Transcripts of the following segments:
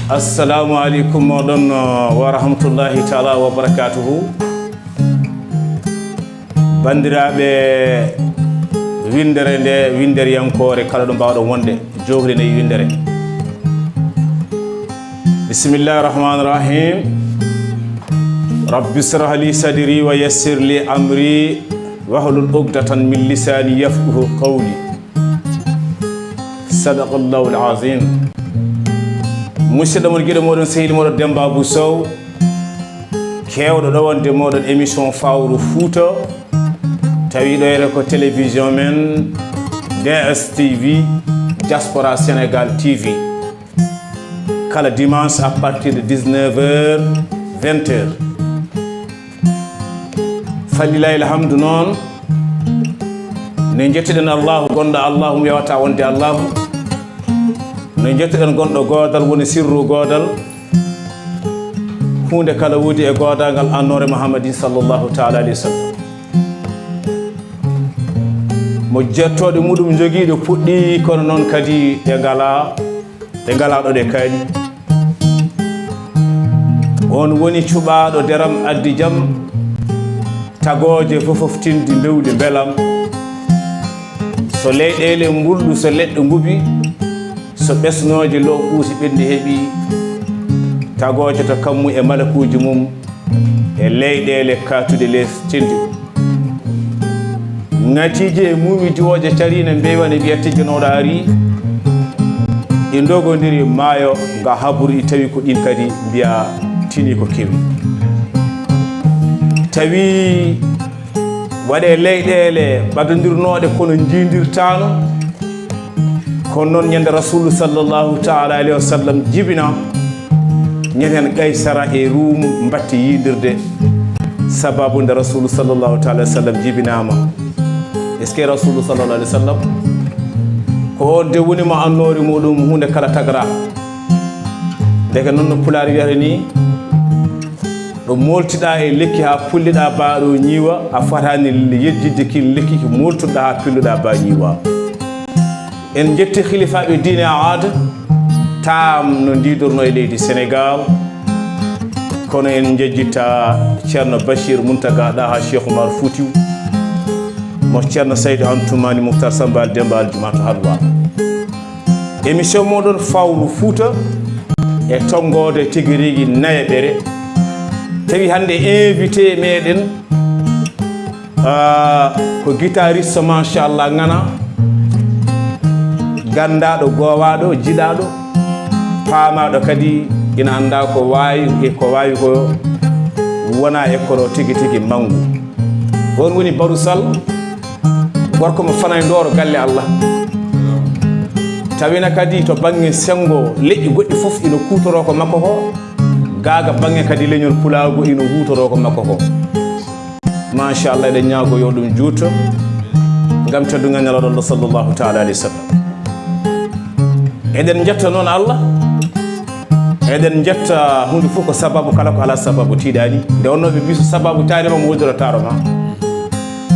assalamu alaikum modon wa rahmatullahi ta'ala wa barakatuhu. Bandiraɓe windere nde windere yankore kala ɗo mbawɗo wonde jogri nde windere. Bismillahir rahmanir rahim. Rabbi israh li sadri wa yassir li amri wahlul uqdatan min lisani yafqahu qawli. Sadaqallahu al-azim. Musidɗo mon giɗo moɗon sehili moɗon Demba Abou Sow kewɗo ɗo wonde moɗon émission Fawru Fouta tawi ɗoyre ko télévision men DSTV Diaspora Sénégal TV kala dimanche à partir de 19h 20h. Fallilahi alhamdu noon ne jettiɗen Allahu gonɗo Allahu mo yewata wonde Allahu no jettiɗen gonɗo godal woni sirru godal hunde kala woodi e godangal annore Muhammadin sallallahu ta'ala alayhi wa sallam mo jettoɗe muɗum jogiiɗo puɗɗi kono noon kadi ɗe ngalaɗo ɗe kaali on woni cuɓaɗo deram addi jam tagoje fofoftinde ndewdi belam so leyɗele mbulɗu so leɗɗe ngubi so ɓesnoje lo ɓuusi ɓendi heeɓi tagoje to kammu e malakuji mum e leyɗele katude les tendi ŋatiji e mumi diwoje carine mbewani wiyattiginoɗo ari e dogodiri maayo nga haburi tawi ko ɗin kadi mbiya tini ko kewi tawi waɗe leyɗele ɓadodirnoɗe kono jiidirtano kono noon ñande rasulu sallallahu ta'ala alayhi wa sallam jibina ñanden Qaysara e Rum mbatti yidirde sababu nde rasulu sallallahu ta'ala alayhi wa sallam jibinama. Est ce que rasulu sallallahu alayhi wa sallam ko on de wonimo annori muɗum hunde kala tagra deke noon no pulaar wiyata ni ɗo moltiɗa e lekki ha pulliɗa baɗo ñiiwa a fatani yejjidde kin lekki ko moltuɗa ha pilluɗa ba ñiiwa. En jetti khilifaɓe diine a aada tam no didorno e leydi Sénégal kono en jejjita ceerno Bachir Mountaga Daha Cheikh Oumar Foutiou mo ceerno Saydou Antoumani Mouhtar Samba Demba Aljumato Halwa. Émission moɗon Fawru Fouta e tongode tigui rigui nayeɓere tawi hande invité meɗen ko guitariste machallah ngana gandaɗo gowaɗo jiɗaɗo paamaɗo kadi ina anda ko wawi ko wona e kono tigui tigui mangu. On woni Barou Sall gorko mo fanay ndoro galle Allah tawina kadi to banggue sengo leƴƴi goɗɗi foof ina kutoro ko makko ko gaga banggue kadi leñol pulago ina hutoro ko makko ko machallah eɗen ñaago yo ɗum juuto gam teddugal ñalaɗo sallallahu ta'ala alayhi wa sallam. Eɗen jetta noon Allah eɗen jetta hunde fof ko sababu kala ko ala sababu tiiɗani nde wonnoɓe mbi so sababu taarima mo wodorotaro ma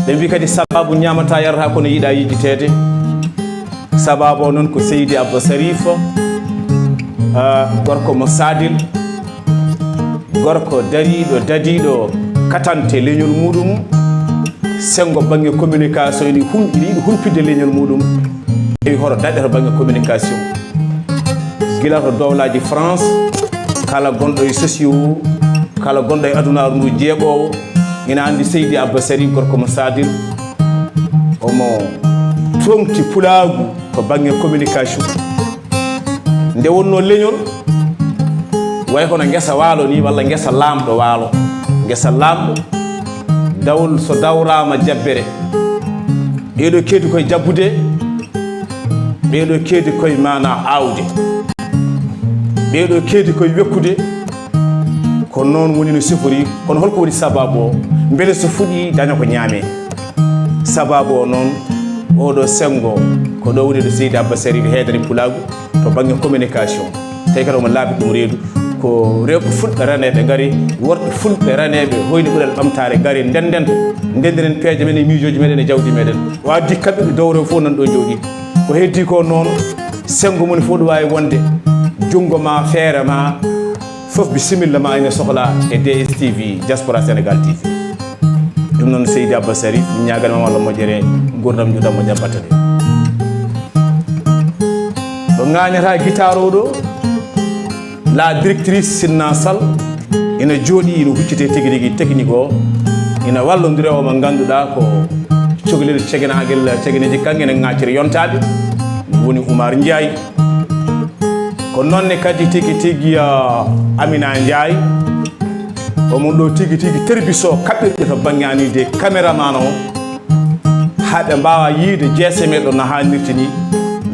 ɓe mbi kadi sababu ñamata yarata kono yiiɗa yijitede sababu o noon ko Seydi Abba Sarif gorko mo sadil gorko dariɗo dadiɗo katante leñol muɗum sengo banggue communication ini yiɗi hulpide leñol muɗum ewi hoto daɗɗe to banggue communication gila to dowlaji France kala gonɗo e sociaux kala gonɗo e adunaru ndu jeeɓowo ina andi Seydi Abba Sarif gorko mo sadil omo tonti pulagu ko banggue communication nde wonno leñol way kono guesa waalo ni walla guesa lamɗo waalo guesa lamɗo dawol so dawrama jabbere ɓeɗo keedi koye jabbude ɓeɗo keedi koye mana awde ɓeɗo keedi koye wekkude ko noon woni no sifori. Kono holko woni sababu o beele so fuɗi daña ko ñaame sababu o noon oɗo sengo ko ɗo woni ɗo Seydi Abba Sarif heedere pulagu to banggue communication tawi kadi omo laabi ɗum reedu ko rewɓe fulɓe raneɓe gaari worɓe fulɓe raneɓe hoyni ɓuural ɓamtare gaari ndendiren peeje men e miijoji meɗen e jawdi meɗen o addi kamɓe ɓe dowre fof nan ɗo jooɗi ko heddi ko noon sengo mum fof ɗo wawi wonde jungo ma feere ma fof bisimilla ma ene sohla e DSTV Diaspora Sénégal TV ɗum noon Seydi Abba Sarif ñaganma walla moƴƴere gurdam juɗam mo jaɓɓatade ɗo gañata guitare oɗo la directrice Sinna Sall ina jooɗi ina huccite tigui rigui technique o ina wallodira o mo ganduɗa ko cohlel cegeneji kangene ŋaccere yontade woni Oumar Ndiaye ko nonne kadi tigui Amina Ndiaye omon ɗo tigui terbiso kaɓɓirɗe to bangganide caméraman o haɓe mbawa yiide jeese meɗo no hannirta ni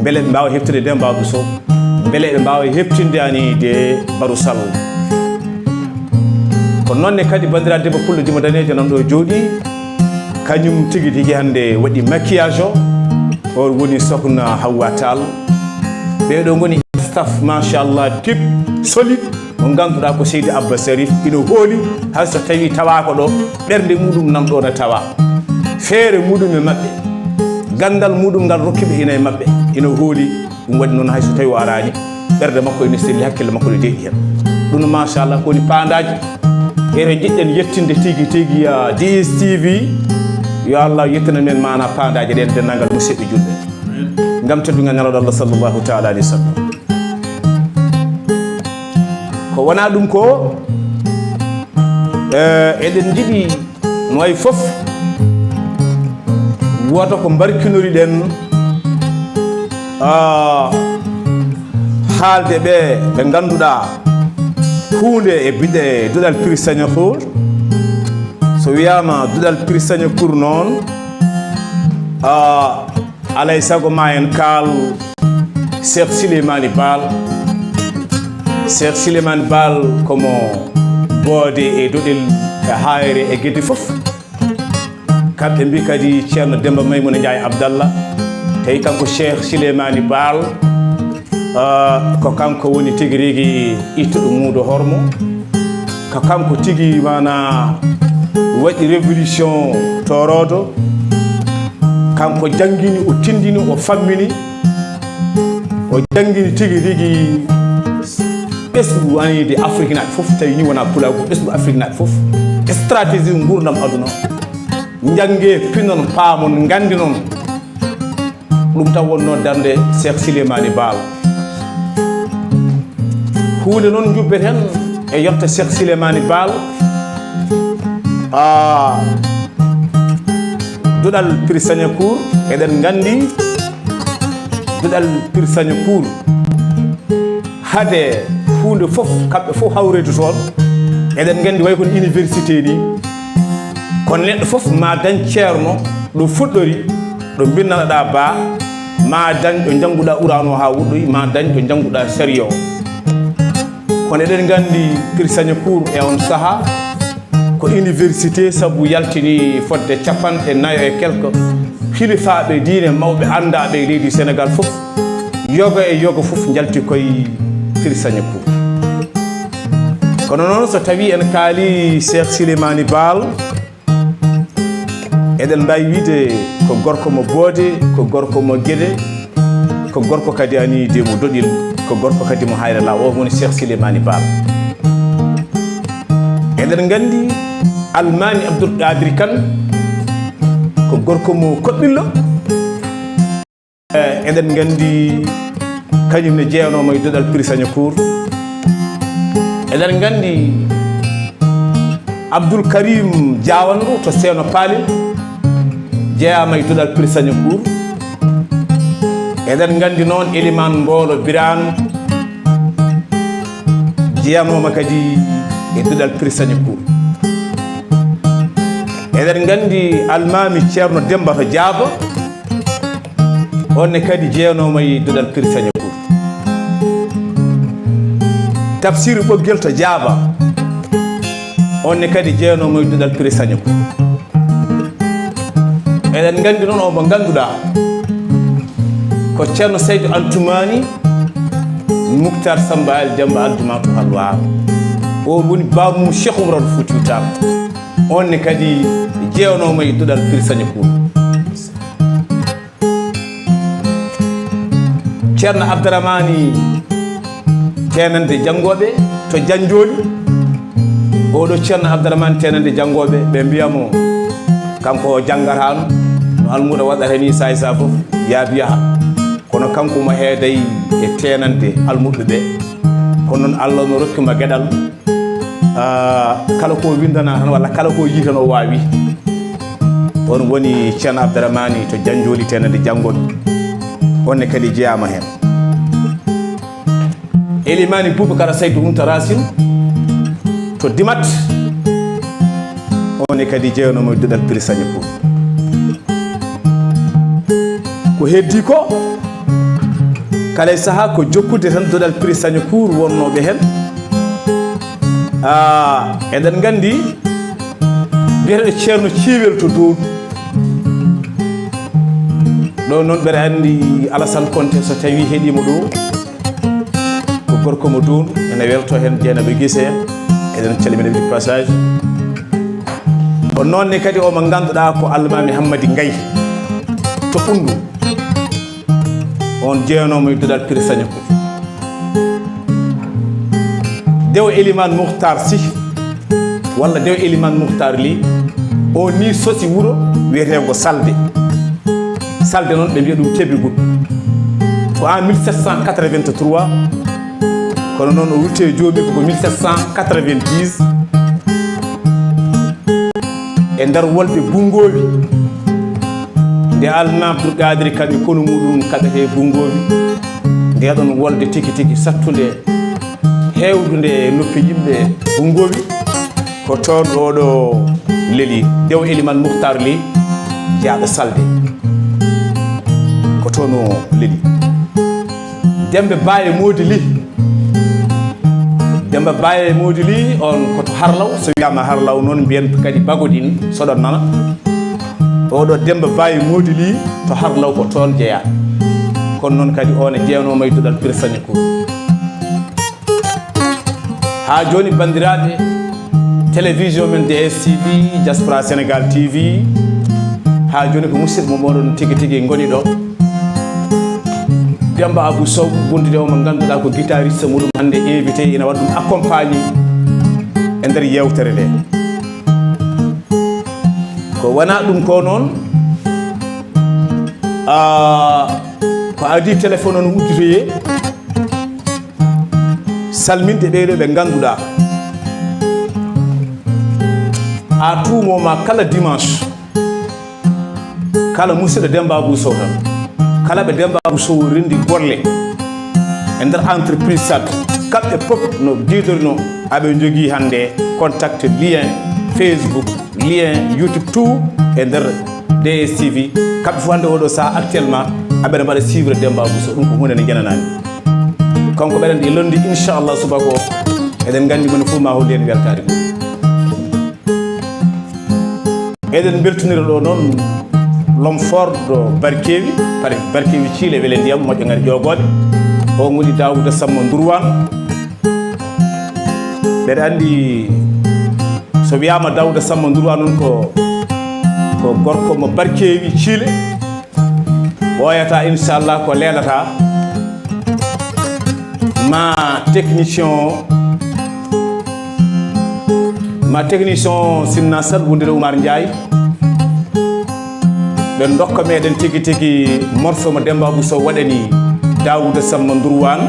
beele ɓe mbawa heftude Demba Sow beele ɓe mbawa heftinde anide Barou Sall ko nonne kadi bandiraɓe debbo pullo Dimo Danejo nan ɗo jooɗi kañum tigui hande waɗi maquillage o woni sokhna Hawwa Tall ɓeɗo goni staff machallah tip solide mo ganduɗa ko Seydi Abba Sarif ina hooli hay so tawi tawako ɗo ɓerde muɗum nan ɗo ne tawa feere muɗum e mabɓe gandal muɗum ngal rokkiɓe ina e mabɓe ina hooli ɗum waɗi noon hay so tawi o arani ɓerde makko ina selli hakkille makko ne deeƴi hen ɗum machallah koni pandaji ere jiɗɗen yettinde tigui DSTV yo Allah yettina men mana pandaji ɗen dennagal musidɓe julɓe gam teddugal ñalaɗo Allah sallllahu taala alayhi wa sallam ko wona ɗum ko eɗen jiiɗi no way foof woto ko barkinori ɗen haalde ɓe ganduɗa hunde e biɗe Doudal Pire Sagnacour so wiyama Doudal Pire Sagnacour noon alay saago ma en kaal Cheikh Souleymane Baal Cheikh Souleymane Baal komo boode e doɗel e hayre e gueɗe foof kamɓe mbi kadi ceerno Demba Maymouna Ndiaye Abdallah tawi kanko Cheikh Souleymane Baal ko kanko woni tigui rigui ittuɗo muudo hormo ko kanko tigui mana waɗi révolution torodo kanko jangguini o tindini o fammini o jangguini tigui rigui ɓesgu anide Afrique naɓe foof tawi ni wona pulago ɓesgu Afrique naɓe foof stratégie gurdam aduna jangge pinon paamon gandi noon ɗum tan wonno darde Cheikh Souleymane Baal hunde noon jubbeten e yotta Cheikh Souleymane Baal Doudal Pire Sagnacour eɗen gandi Doudal Pire Sagnacour hade hunde foof kamɓe fof hawrede toon eɗen gandi way kono université ni kono neɗɗo foof ma dañ ceerno ɗo fuɗɗori ɗo binnanaɗa ba ma dañ ɗo jangguɗa urano ha wuɗɗoy ma dañ ɗo jangguɗa sérieux kono eɗen gandi Pire Sagnacour e on saaha ko université saabu yaltini fodde 50 e quelque hilifaɓe diine mawɓe andaɓe e leydi Sénégal foof yoga e yoga foof jalti koye Pire Sagnacour kono noon so tawi en kaali Cheikh Souleymane Baal eɗen mbawi wiide ko gorko mo boode ko gorko mo gueɗe ko gorko kadi anide mo doɗil ko gorko kadi mo hayra law o woni Cheikh Souleymane Baal eɗen gandi Almami Abdoul Qadir Kane ko gorko mo koɓɓillo eɗen gandi kañum ne jeeyanomo e Doudal Pire Sagnacour eɗen gandi Abdoul Karim Diawanɗo to Seeno Paalel jeeyama e Doudal Pire Sagnacour eɗen gandi noon Elimane Mbolo Birane jeeyanoma kadi e Doudal Pire Sagnacour eɗen gandi Almami ceerno Demba to Diaba onne kadi jeeyanoma e Doudal Pire Sagnacour Tafsir Ɓoggel to Diaba onne kadi jeeyanoma e Doudal Pire Sagnacour eɗen gandi noon o mo ganduɗa ko ceerno Seydou Antoumani Moukhtar Samba El Demba Aljumatou Halwar o woni bamum Cheikh Oumar Foutiyou Tall onne kadi jeeyanoma e Doudal Pire Sagnacour ceerno Abdourahmani tenande janggoɓe to Janjoli oɗo ceerno Abdourahmane tenande janggoɓe ɓe mbiyamo kanko jangatano no almuɗo waɗata ni say sa fof yaabiyaha kono kanko mo heeday e tenande almuɓe ɓe kono noon Allah no rokkima gueɗal kala ko windana tan walla kala ko yii tan o wawi on woni ceerno Abdourahmane to Janjoli tenande janggoɓe onne kadi jeeyama hen Elimani Boubacara Saydou Oumta Racine to Dimat onne kadi jeeyanomo Dodal Piri Sagnacour ko heddi ko kala saha ko jokkude tan Dodal Piri Sagnacour wonnoɓe hen eɗen gandi biyeteɗo ceerno Ciwel to dow ɗo noon ɓeɗa andi Alassane Konté so tawi heeɗima ɗo ko gorko mo dow ene welto hen Dieynaba Guissé en eɗen calmina wiide passage o nonne kadi o mo ganduɗa ko Almami Hammadi Gaye to Ɓundu on jeeyanomo e Dodal Piri Sagnacour Dew Elimane Mouhtar Sy walla Dew Elimane Mouhtar Ly o ni sosi wuro wiyetego Salde Salde noon ɓe mbiya ɗum Tebigol ko en 1783 kono noon o wurti e joomi ko 1790 e nder wolɓe Bungowi nde Alna Abdoul Kadiri kaɓe kono muɗum kaɓete Bungowi ndeɗon wolde tigi tigi sattude hewdude noppi yimɓe Bungowi ko toon oɗo leeli Dew Elimane Mouhtar Ly jaaɗo Salde ko toon o leeli Demba Baye Mody Ly Demba Baye Mody Ly on koto Harlaw so wiyama Harlaw noon mbiyen kadi Bagodine soɗon nana oɗo Demba Baye Mody Ly to Harlaw ko toon jeeya kono noon kadi on e jeeyanoma e Dodal Piri Sagnacour ha joni bandiraɓe télévision men DSTV Diaspora Sénégal TV ha joni ko musidɗo moɗon tigui tigui goni ɗo Demba Abou Sow gondude o mo ganduɗa ko guitariste muɗum hande invité ina waɗa ɗum accompagné e nder yewtere nde ko wona ɗum ko noon ko adi téléphone on uddutoye salminde ɓeɗo ɓe ganduɗa à tout moment kala dimanche kala musidɗo Demba Abou Sow tan kala ɓe Demba Abou Sow rendi golle e nder entreprise SAD kamɓe pop no didorino aɓe jogui hande contact lien Facebook lien YouTube tout e nder DSTV kamɓe fof hande oɗo saha actuellement aɓeɗa mbaɗa suivre Demba Abou Sow ɗum ko hunde nde jananani kanko ɓeɗen ɗi londi inchallah subaka o eɗen gandi moni fof ma holli en weltade mum eɗen beltonira ɗo noon l'homme fort do Barkewi pare Barkewi Thiele wele ndiyam moƴƴo ngari ƴogoɓe o woni Daouda Samba Ndourwane ɓeɗa andi so wiyama Daouda Samba Ndourwane noon ko gorko mo Barkewi Thiele ɓoyata inchallah ko leelata ma technicien Sinna Sall wondire Oumar Ndiaye ɓe dokka meɗen tigui tigui morceau mo Demba Abou Sow waɗani Daouda Samba Ndourwane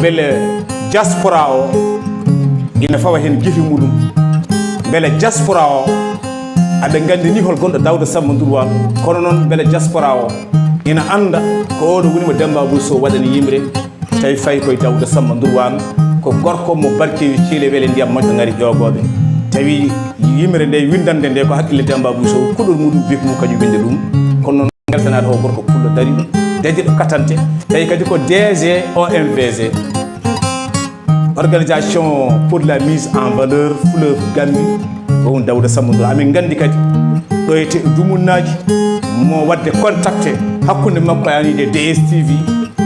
beele diaspora o ina fawa hen guifi muɗum beele diaspora o aɓe gandi ni hol gonɗo Daouda Samba Ndourwane kono noon beele diaspora o ina anda ko oɗo woni mo Demba Abou Sow waɗani yimre tawi fayi koye Daouda Samba Ndourwane ko gorko mo Barkewi Thiele wele ndiyam moƴƴo ngari ƴogoɓe tawi yimre nde windande nde ko hakkille Demba Abou Sow kuɗol muɗum bik mum kañum winde ɗum kono noon beltanade o gorko pullo dariɗo dañiɗo katante tawi kadi ko DG OMVG organisation pour la mise en valeur fleuve Gambie o woni Daouda Samba Ndourwane amin gandi kadi ɗoyete dumunnaji mo wadde contacté hakkude makko yanide DSTV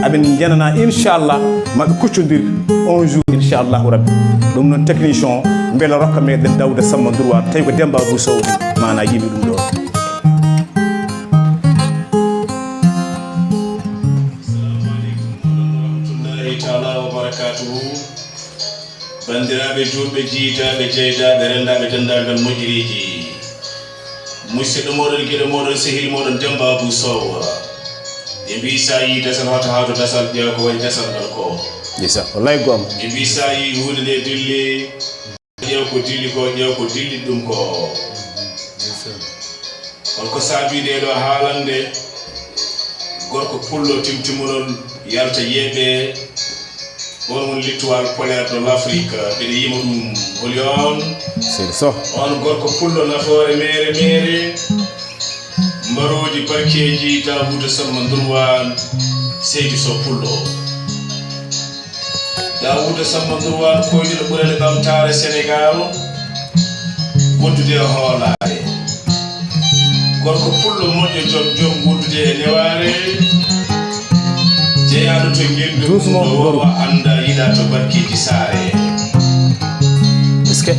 amin janana inchallah maɓe kuccodir un jour inchallahu rabbi ɗum noon technicien beele rokka meɗen Daouda Samba Ndourwane tawi ko Demba Abou Sow mana yimi ɗum ɗo bandiraɓe julɓe jiitaɓe jeydaɓe rendaɓe dendagal moƴƴiriji musidɗo moɗon gueɗe moɗon sehil moɗon Demba Abou Sow ɓe mbi sa yi dasal hoto hawto dasal ƴeewa ko woni dasal ngal ko isa wallahi gom ɓe mbi sa yi hunde nde dilli ƴeew ko dilli ko ƴeew ko dilli ɗum ko holko saabi nde ɗo haalande gorko pullo timtimunol yalta yeeɓe on woni l'étoile polaire de l'Afrique ɓeɗe yima ɗum holi on c'est ça on gorko pullo nafoore mere mbaroji barkeji Daouda Samba Ndourwane Seydou Sow pullo Daouda Samba Ndourwane koyɗino ɓurande ɓamtare Sénégal wondude e hoolare gorko pullo moƴƴo joom wondude e neware jeyaɗo to ngendu anda yiɗa to barkeji saare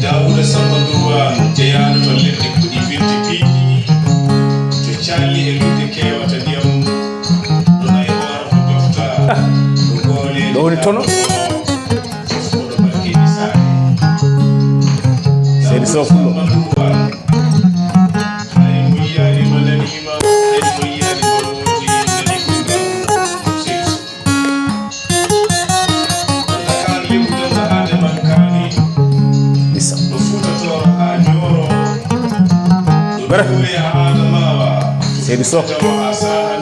Daouda Samba Ndourwane jeyaɗo to leɗɗe puɗi firti piiɗi to calli e luɗde kewata ndiyam ɗona e hoore to jofta ɗo goole ɗo woni tono joftoɗo barkeji saare Seydou Sow pullo hay mo yiyani no nanima hay mo yiyani mbaroji nani kugal Seydou Sow Dakar limudema hade mankani isa ɗo futatoro ha ñoro ɗo ɗure ha adamawa Seydou Sow tawa ha sahan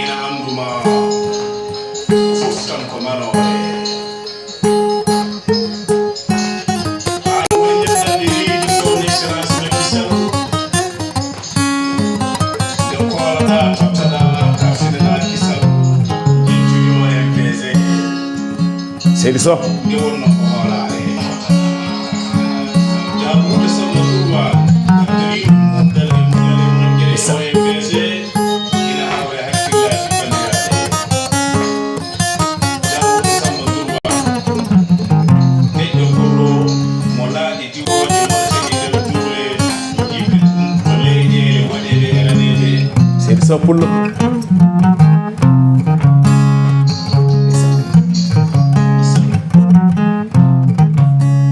ina anduma fof tan ko manore ha woni ñamɗande riidi son excellence Macky Sall nde koolaɗa tottaɗa ka fineɗa kisal jencugimo MPG Seydou Sow nde wonno ko hoolare Daouda Samba Ndourwane kaddiri mumdal e muñal e moƴƴere o MPG ina hawre hakkillaji bandiraɓe Daouda Samba Ndourwane neɗɗo kollo mo laaɗi diwoje mo tagi nder duule yimɓe ɗum to leyɗele waɗeɗe eraneɗe Seydou Sow pullo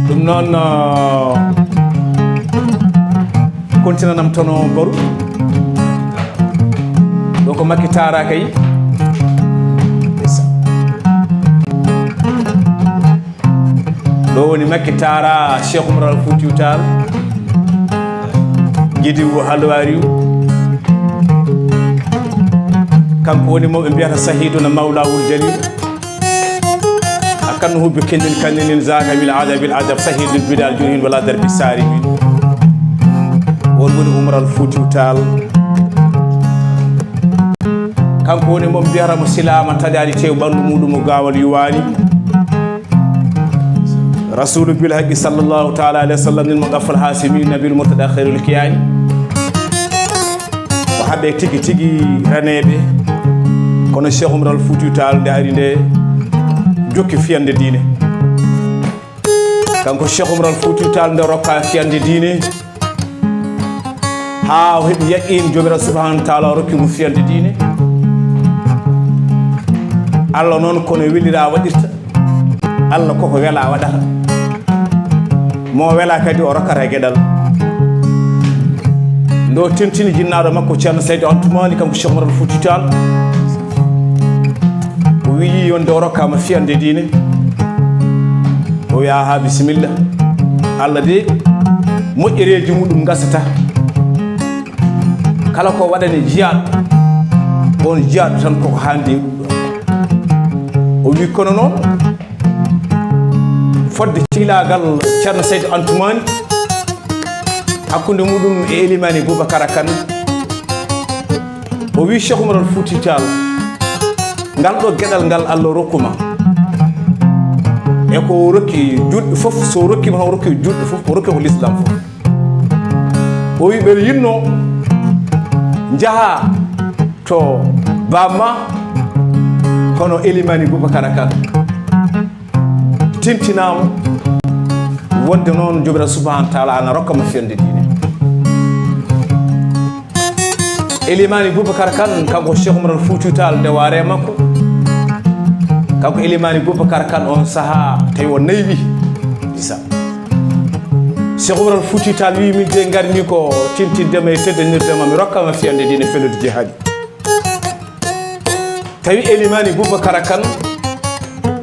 ɗum noon continanam tono Barou ɗo ko Macky Tara kay ɗo woni Macky Tara Cheikh Oumar Al Foutiyou Tall Guédiou Halwariou kanko woni mawɓe mbiyata Sahiduna Mawlawul Jalil akanno hubbe kendin kanninin zaka bil adab Sahidul bidal junin wala darbi sari min won woni Oumar Al Foutiyou Tall kanko woni mo mbiyata mo silama taƴaɗi tew ɓandu muɗum o gawal yuwani rasulu bil haqqi sallallahu taala alayhi wa sallam nin mo gaffal hasimi nabil murtada khairul kiyani o haɓe tigi tigi raneɓe kono Cheikh Oumar Al Foutiyou Tall nde ari nde jokki fiyande diine kanko Cheikh Oumar Al Foutiyou Tall nde rokka fiyande diine ha o heeɓi yaqqin jomiraɗo subhanahu wa taala rokkimo fiyande diine Allah noon kono welira waɗirta Allah koko wela waɗata mo wela kadi o rokkata gueɗal ndo tentini jinnaɗo makko ceerno Saydou Antoumani kanko Cheikh Oumar Al Foutiyou Tall o wi yonde o rokkama fiyande diine o wiya ha bisimilla Allah de moƴƴereji muɗum gasata kala ko waɗane jiyaɗo on jiyaɗo tan koko handi ɗum ɗo o wi kono noon fodde cilagal ceerno Saydou Antoumani hakkude muɗum e Elimani Boubacara Kane o wi Cheikh Oumar Al Foutiyou Tall ngal ɗo gueɗal ngal Allah rokkuma e ko rokki juɗɗo fof so rokkima tan rokki juɗɗo fof o rokki ko l'islam fof o wi ɓeɗe yinno jaaha to bamma kono Elimani Boubacara Kane tintinama wonde noon jomiraɗo subhanahu wa taala ana rokkama fiyande diine Elimani Boubacara Kane kanko Cheikh Oumar Al Foutiyou Tall nde ware makko kanko Elimani Boubacara Kane on saaha tawi o naywi isa Cheikh Oumar Fouti Tall wi mi de garmi ko tintindema e teddanirtema mi rokkama fiyande dine felude jihadi tawi elimani Boubacara Kane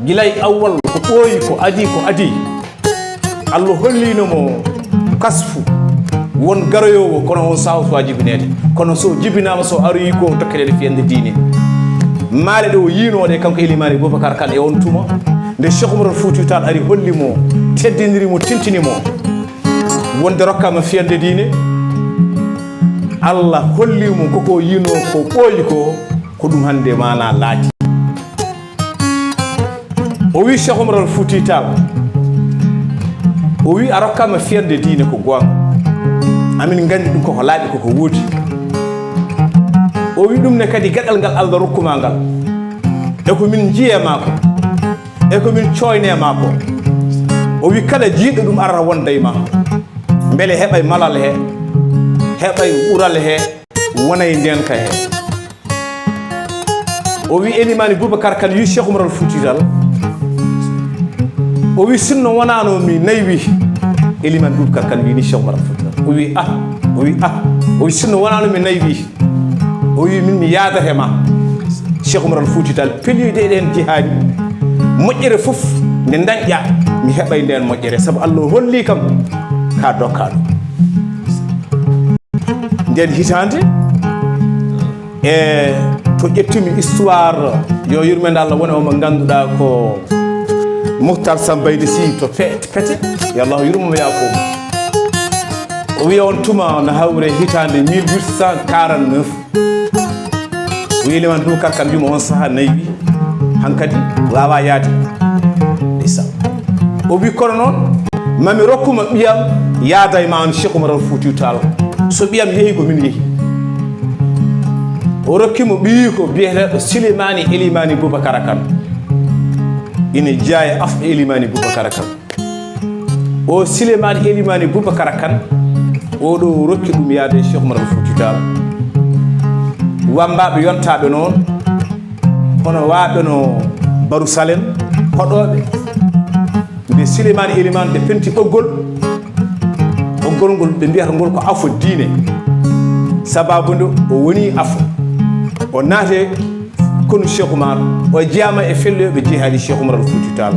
gilay awwal ko ɓooyi ko adi Allah hollinomo kasfu won garoyowo kono on sawto jibinede kono so jibinama so aroyi ko tokkeɗeɗe fiyande diine maale ɗo yinode kanko elimani Boubacara Kane e on tuma nde Cheikh Oumar Fouti Tall ari hollimo teddinirimo tintinimo wonde rokkama fiyande diine Allah hollimo koko yino ko ɓooyi ko ɗum hande mana laati o wi Cheikh Oumar Fouti Tall o wi a rokkama fiyande diine ko gonga amin gandi ɗum koko laaɓi koko woodi o wi ɗum ne kadi gueɗal ngal Allah rokkuma ngal eko min jiyema ko eko min coynema ko o wi kala jiiɗo ɗum arata wonda e ma beele heɓay malal he heɓay ɓural he wonay nden ka he o wi elimani Boubacara Kane wi Cheikh Oumar Fouti Tall o wi sinno wonano mi naywi elimani Boubacara Kane wi ni Cheikh Oumar Fouti Tall o wi sinno wonano mi naywi o wi min mi yadatema Cheikh Oumar Fouti Tall pelide eɗen jihadi moƴƴere fof nde dañƴa mi heɓay nden moƴƴere saabu Allah holli kam ka dokkaɗo nden hitande e to ƴettumi histoire yo yurmede Allah woni omo ganduɗa ko Mouhtar Sambayde Sy to Pete yo Allah yurmomo yafomo o wiya on tuma no hawre hitande 1849 o wi elimani Boubacara Kane wimo on saaha naywi hankkadi wawa yaade isa o wi kono noon mami rokkuma ɓiyam yaada e ma on Cheikh Oumar Fouti Tall so ɓiyam yeehi ko min yeehi o rokkimo ɓiyi ko biyeteɗo Souleymani Elimani Boubacara Kane ina jeeya e afɗo elimani Boubacara Kane o Souleymani Elimani Boubacara Kane oɗo rokki ɗum yaade Cheikh Oumar Fouti Tall wambaɓe yontaɓe noon hono waɓe no Baroussalem hoɗoɓe nde Souleymani Elimani ɓe penti ɓoggol ngol ɓe mbiyata ngol ko afo diine sababu nde o woni afo o naate kono Cheikh Oumar o jeyama e felloɓe jihadi Cheikh Oumar Fouti Tall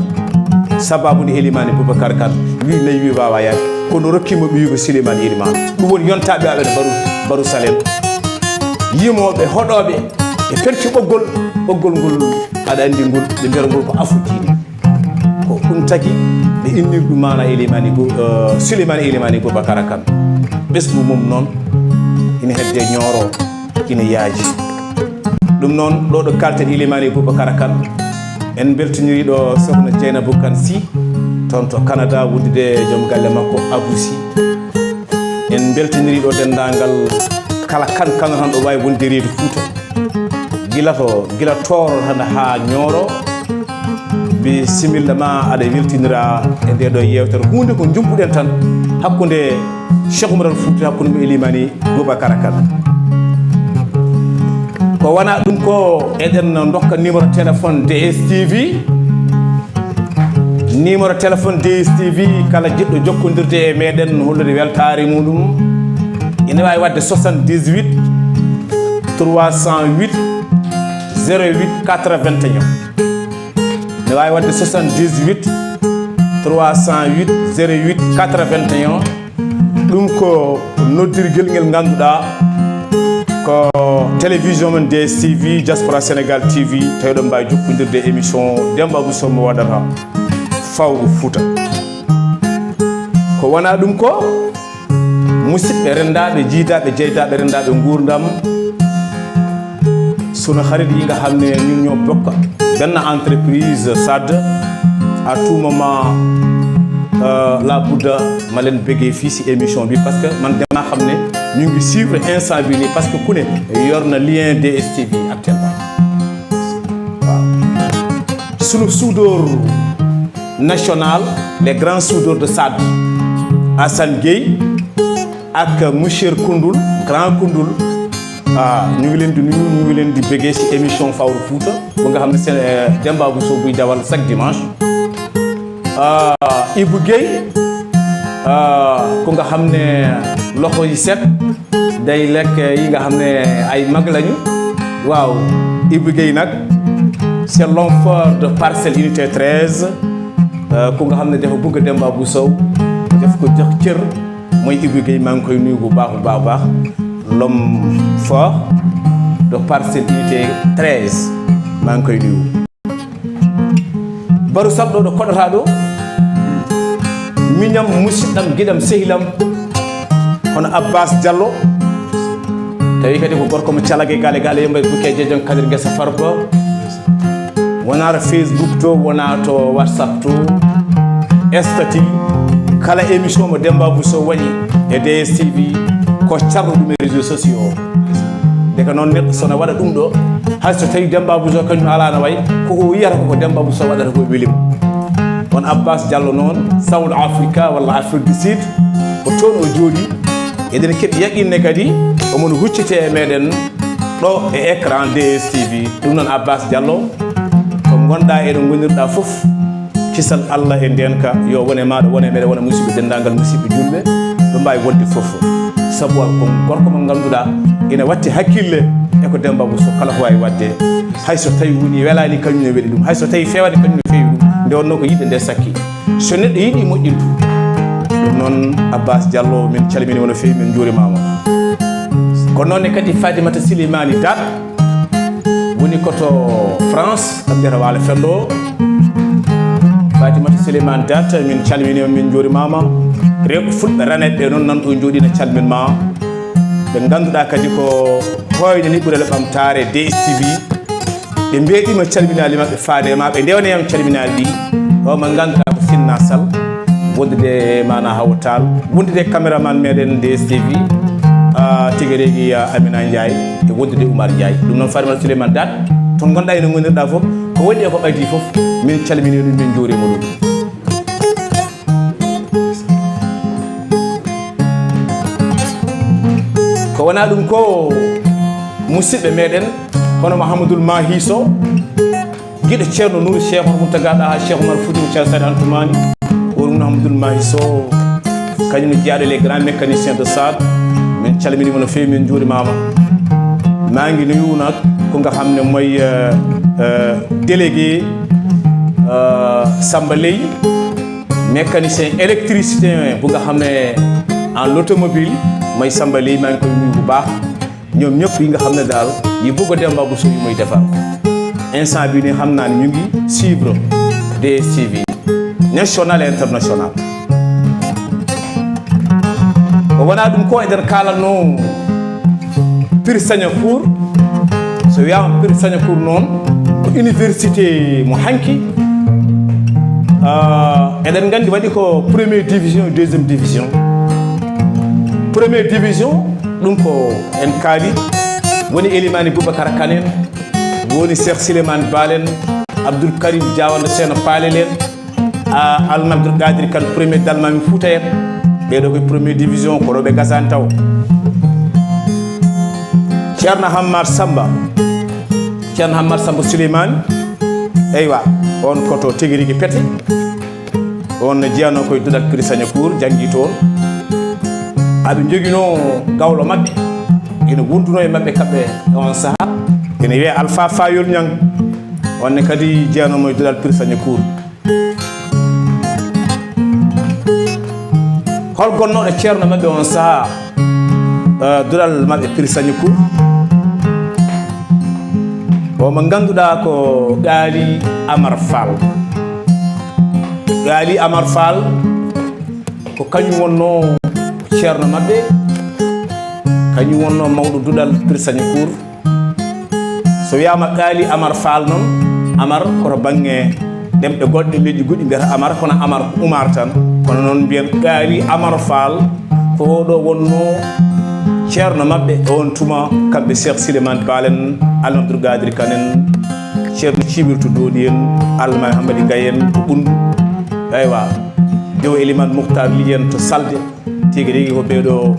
sababu nde elimani Boubacara Kane wi nayi wi wawa yaade kono rokkimo ɓiyi ko Souleymani Elimani ɗum woni yontaɓe aɓe no Baroussalem yimoɓe hoɗoɓe e penti ɓoggol ngol aɗa andi ngol ɓe mbiyata ngol ko afo diine ko ɗum tagi ɓe inni ɗum mana elimani Souleymani Elimani Boubacara Kane ɓesgu mum noon ina hedde ñooro ina yaaji ɗum noon ɗo ɗo kalten elimani Boubacara Kane en beltiniri ɗo sokhna Dieynabou Kane Sy toon to Canada wuddude joom galle makko Abou Sy en beltiniri ɗo dendagal kala kane tan ɗo wawi wonde reedu Fouta gila tooro tan ha ñooro bi similla ma aɗa weltinira e nde ɗo yewtere hunde ko jumpuɗen tan hakkude Cheikh Oumar Fouti hakkude mo elimani Boubacara Kane ko wona ɗum ko eɗen dokka numéro téléphone DSTV numéro téléphone DSTV kala jiɗɗo jokkodirde e meɗen hollude weltare muɗum ina wawi wadde 78 308 08 81 ne wawi wadde 78 308 08 81 ɗum ko noddirguel ngel ganduɗa ko télévision men DSTV Diaspora Sénégal TV tawiɗon mbawi jokkodirde émission Demba Abou Sow mo waɗata fawru Fouta ko wona ɗum ko musidɓe rendaɓe jiidaɓe jeydaɓe rendaɓe gurdam sono harit yi nga xam ne ñun ñoo bokk benn entreprise SAD à tout moment la budda ma leen bëggee fii si émission bi parce que man dama xam ne ñu ngi suivre instant bi nii parce que ku ne yor na lien DSTV actuellement waaw sunu soudeur national les grands soudeurs de SAD Assane Gueye ak monsieur Koundoul grand Koundoul ñu ngi leen di nuyu ñu ngi leen di bëggee ci émission Fawru Fouta bu nga xam ne seen Demba Abou Sow buy dawal chaque dimanche Ibou Guèye ku nga xam ne loxo yi set day lekk yi nga xam ne ay mag lañu waaw Ibou Guèye nag c'est l'homme fort de Parcelles Unité 13 ku nga xam ne dafa bëgg Demba Abou Sow daf ko jox cër mooy Ibou Guèye maa ngi koy nuyu bu baax bu baax l'homme fort de Parcelles Unité 13 maa ngi koy nuyu baru sabɗo ɗo koɗata ɗo miñam musidɗam giɗam sehilam hono Abbas Diallo tawi kadi ko gorko mo calage gale yemba buke jejon kadir guesa farba wona to Facebook to wona to WhatsApp to estati kala émission mo Demba Abou Sow waɗi e DSTV ko carɗo ɗum e réseaux sociaux deka noon neɗɗo sona waɗa ɗum ɗo hay so tawi Demba Abou Sow kañum alano way koko wiyata koko Demba Abou Sow waɗata ko welima on Abbas Diallo noon South Africa walla Afrique du Sud ko toon o jooɗi eɗen keeɓi yaqinne kadi omon huccite e meɗen ɗo e écran DSTV ɗum noon Abbas Diallo ko gonɗa eɗo gonirɗa foof kisal Allah e ndenka yo wone maɗa wone meɗe wona musidɓe dendagal musidɓe julɓe ɗo mbawi wonde foof sabu ko gorko mo ganduɗa ina watti hakkille e ko Demba Abou Sow kala ko wawi wadde hayso tawi woni welani kañum ne weɗi ɗum hayso tawi fewani kañum ne feewi ɗum nde wonno ko yiɗde nde sakki so neɗɗo yiiɗi moƴƴintu ɗum noon Abbas Diallo min calmini wono feewi min juurimama ko noonne kadi Fatimata Silimani Dat woni koto France kam mbiyata Waalo Fendo Fatimata Silimani Dat min calminima min juurimama rewɓe fulɓe raneɓe noon nan ɗo jooɗi ne calminma ɓe ganduɗa kadi ko hoyde ni ɓurele ɓamtare DSTV ɓe mbeɗima calminali mabɓe faadema ɓe ndewnayam calminali ɗi o mo ganduɗa ko Sinna Sall wondude mana Hawa Tall wondude caméraman meɗen DSTV tigui regui Amina Ndiaye e wondude Oumar Ndiaye ɗum noon Fatimata Souleymane Dat toon gonɗa ene gonirɗa foof ko waɗi e ko ɓaydi foof min calmini ɗum min juurima ɗum ko wona ɗum ko musidɓe meɗen hono Mouhamadoul Mahi Sow guiɗo ceerno Nour Cheikh Mountaga ɗa ha Cheikh Oumar Foutiyou Thial Sayd Antoumani o ɗum Mouhamadoul Mahi Sow kañum jeyaɗo les grands mécaniciens de SAD min calminima no fewi min juurimama mangi nuyu nak ko nga xam ne mooy délégué Samba Ley mécanicien électricité bu nga xam ne en l'automobile mooy Samba Ley maa ngi koy nuyu bu baax ñoom ñëpp yi nga xam ne daal yi bëgg a Demba Abou Sow yi muy defar instant bi ni xam naa ne ñu ngi suivre DSTV national et international ko wona ɗum ko eder kalanno Pire Sagnacourt so wiyama Pire Sagnacourt noon ko université mo hanki eɗen gandi waɗi ko première division deuxième division première division ɗum ko en kaali woni Elimani Boubacar Kane en woni Cheikh Souleymane Bal en Abdoul Karim Diawande Seno Palel en Alma Abdoul Qadir Kane premier dalmami Fouta en ɓeɗo koye première division ko ɗo ɓe gasani taw Ceerno Hammar Samba Souleymane eywa on koto tigui rigui peete on jeyano koye Dudal Pire Sagnacourt janggui toon aɓe joguino gawlo mabɓe ina wonduno e mabɓe kamɓe on saaha ene wiye Alpha Fayol Niang onne kadi jeyanomo e Dudal Pire Sagnacourt hol gonnoɗo ceerno mabɓe on saaha Dudal mabɓe Pire Sagnacourt omo ganduɗa ko Gali Amar Fall ko kañum wonno ceerno mabɓe kañum wonno mawɗo Dudal Pire Sagnacourt so wiyama Gali Amar Fall noon Amar koto banggue ɗemɗe goɗɗe leƴƴi goɗɗi mbiyata Amar kono Amar ko Oumar tan kono noon mbiyen Gali Amar Fall ko oɗo wonno ceerno mabɓe on tuma kamɓe Cheikh Souleymane Bal en Alma Abdoul Qadir Kane en ceerno Cimirtou Dodi en Alma Hamadi Gaye en to ɓundu eywa Dewo Elimane Mouhtar Ly en to Salde tigui rigui ko ɓeɗo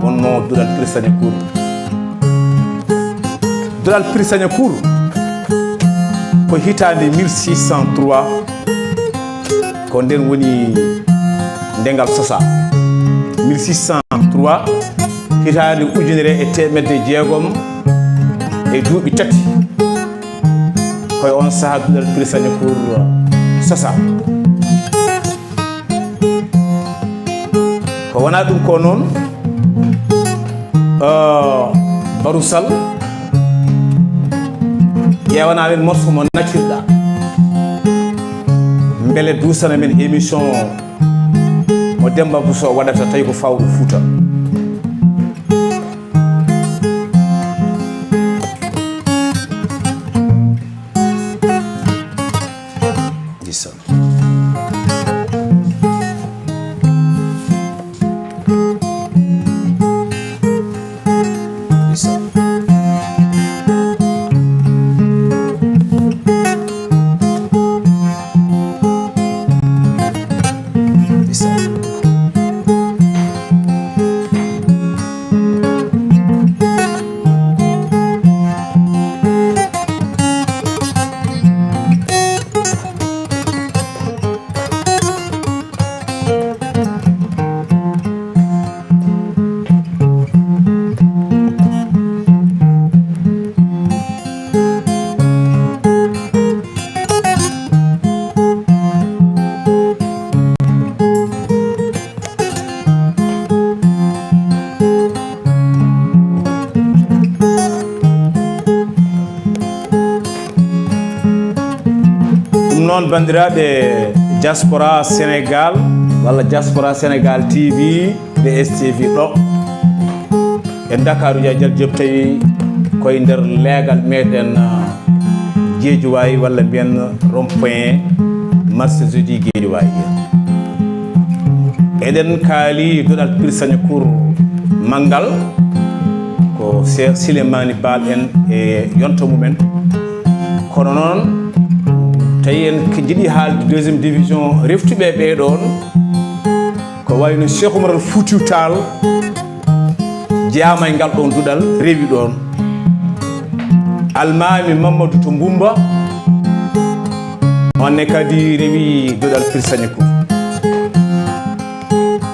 wonno Dudal Pire Sagnacourt Dudal Pire Sagnacourt ko hitande 1603 ko nden woni ndengal sosa 1603 hitande ujunere e temedde jeegom e duuɓi tati koye on saha duɗal Pirsagne pour sosa ko wona ɗum ko noon Barou Sall ƴewana men morceau mo natirɗa beele dusana men émission mo Demba Bousso waɗata tawi ko fawru Fouta bandiraɓe diaspora Sénégal walla diaspora Sénégal TV DSTV ɗo e Dakaru Dial Diop tawi koye nder leegal meɗen Guédiawaye walla mbiyen rond-point marché jeudi Guédiawaye eɗen kaali doɗal Pirsagne cour manggal ko Cheikh Souleymany Baal en e yonto mumen kono noon tawi en jiiɗi haalde deuxiéme division reftuɓe ɓeɗon ko wayno Cheikh Oumar Foutiyou Tall jeeyama e ngal ɗon duɗal rewi ɗon almami Mamadou to Mbumba onne kadi rewi duɗal Pirsagne ko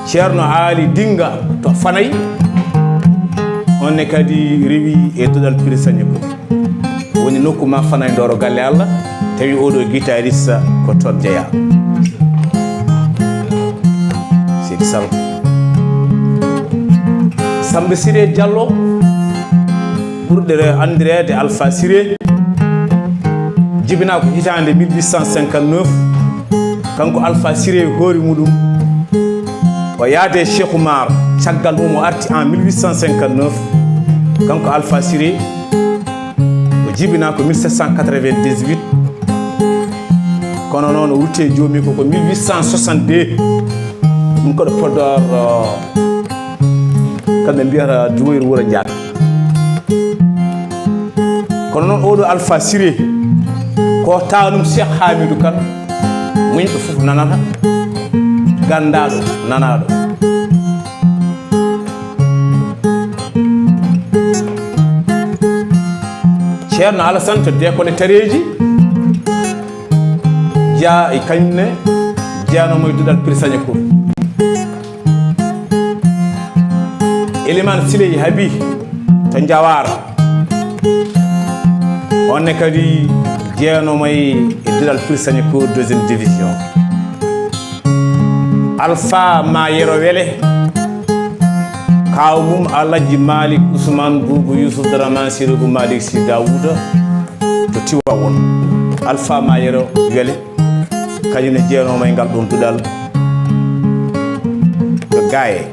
ceerno Ali Dinga to Fanayi onne kadi rewi e duɗal Pirsagne ko woni nokku ma Fanayi Ndoro galle Allah tawi oɗo guitariste ko toon jeeya Sidi Sall Samba Siré Diallo ɓurɗe andirede Alpha Siré jibina ko hitande 1859 kanko Alpha Siré hoori muɗum o yaade Cheikh Oumar caggal mum o arti en 1859 kanko Alpha Siré o jibina ko 1798 kono noon o wutte joomi koko 1862 ɗum koɗo Podor kamɓe mbiyata Duwoyru Wuro Diack kono noon oɗo Alpha Siré ko tanum Cheikh Hamidou Kane muñɗo fof nanata gandaɗo nanaɗo ceerno Alassane to dekone tareji jeeya e kañumne jeeyanomo e duɗal Pirsagne ko Elimane Siley Habi to Diawara onne kadi jeeyanomo e duɗal Pirsagne ko deuxiéme division Alpha Mayero Wele kaw mum Alaji Malik Ousmane Boubou Youssouf Dramane Siribou Malik Sy Dawouda to Tiwawon Alpha Mayero Wele kañum ne jeeyanomo e ngal ɗon duɗal to Gaye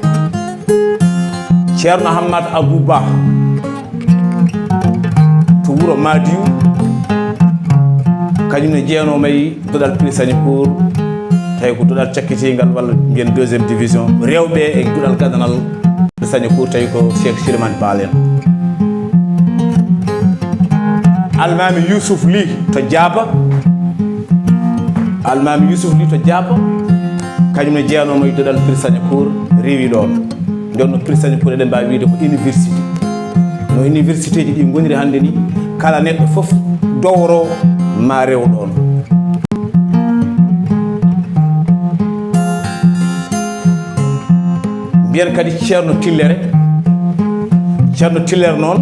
ceerno Hammad Abouba to Wuro Madiou kañum ne jeeyanomo e duɗal Pirsagne pour tawi ko duɗal cakkitingal walla mbiyen deuxiéme division rewɓe e duɗal gadanal Pirsagne pour tawi ko Cheikh Souleymany Baal en almami Youssouf Ly to Diaba almami Youssouf Ly to Diaba kañum ne jeeyanomo e duɗal Pirsagne pour rewi ɗon nden no Pirsagne pour eɗen mbawi wiide ko université no université ji ɗi goniri hannde ni kala neɗɗo fof dowro ma rew ɗon mbiyen kadi ceerno tillere noon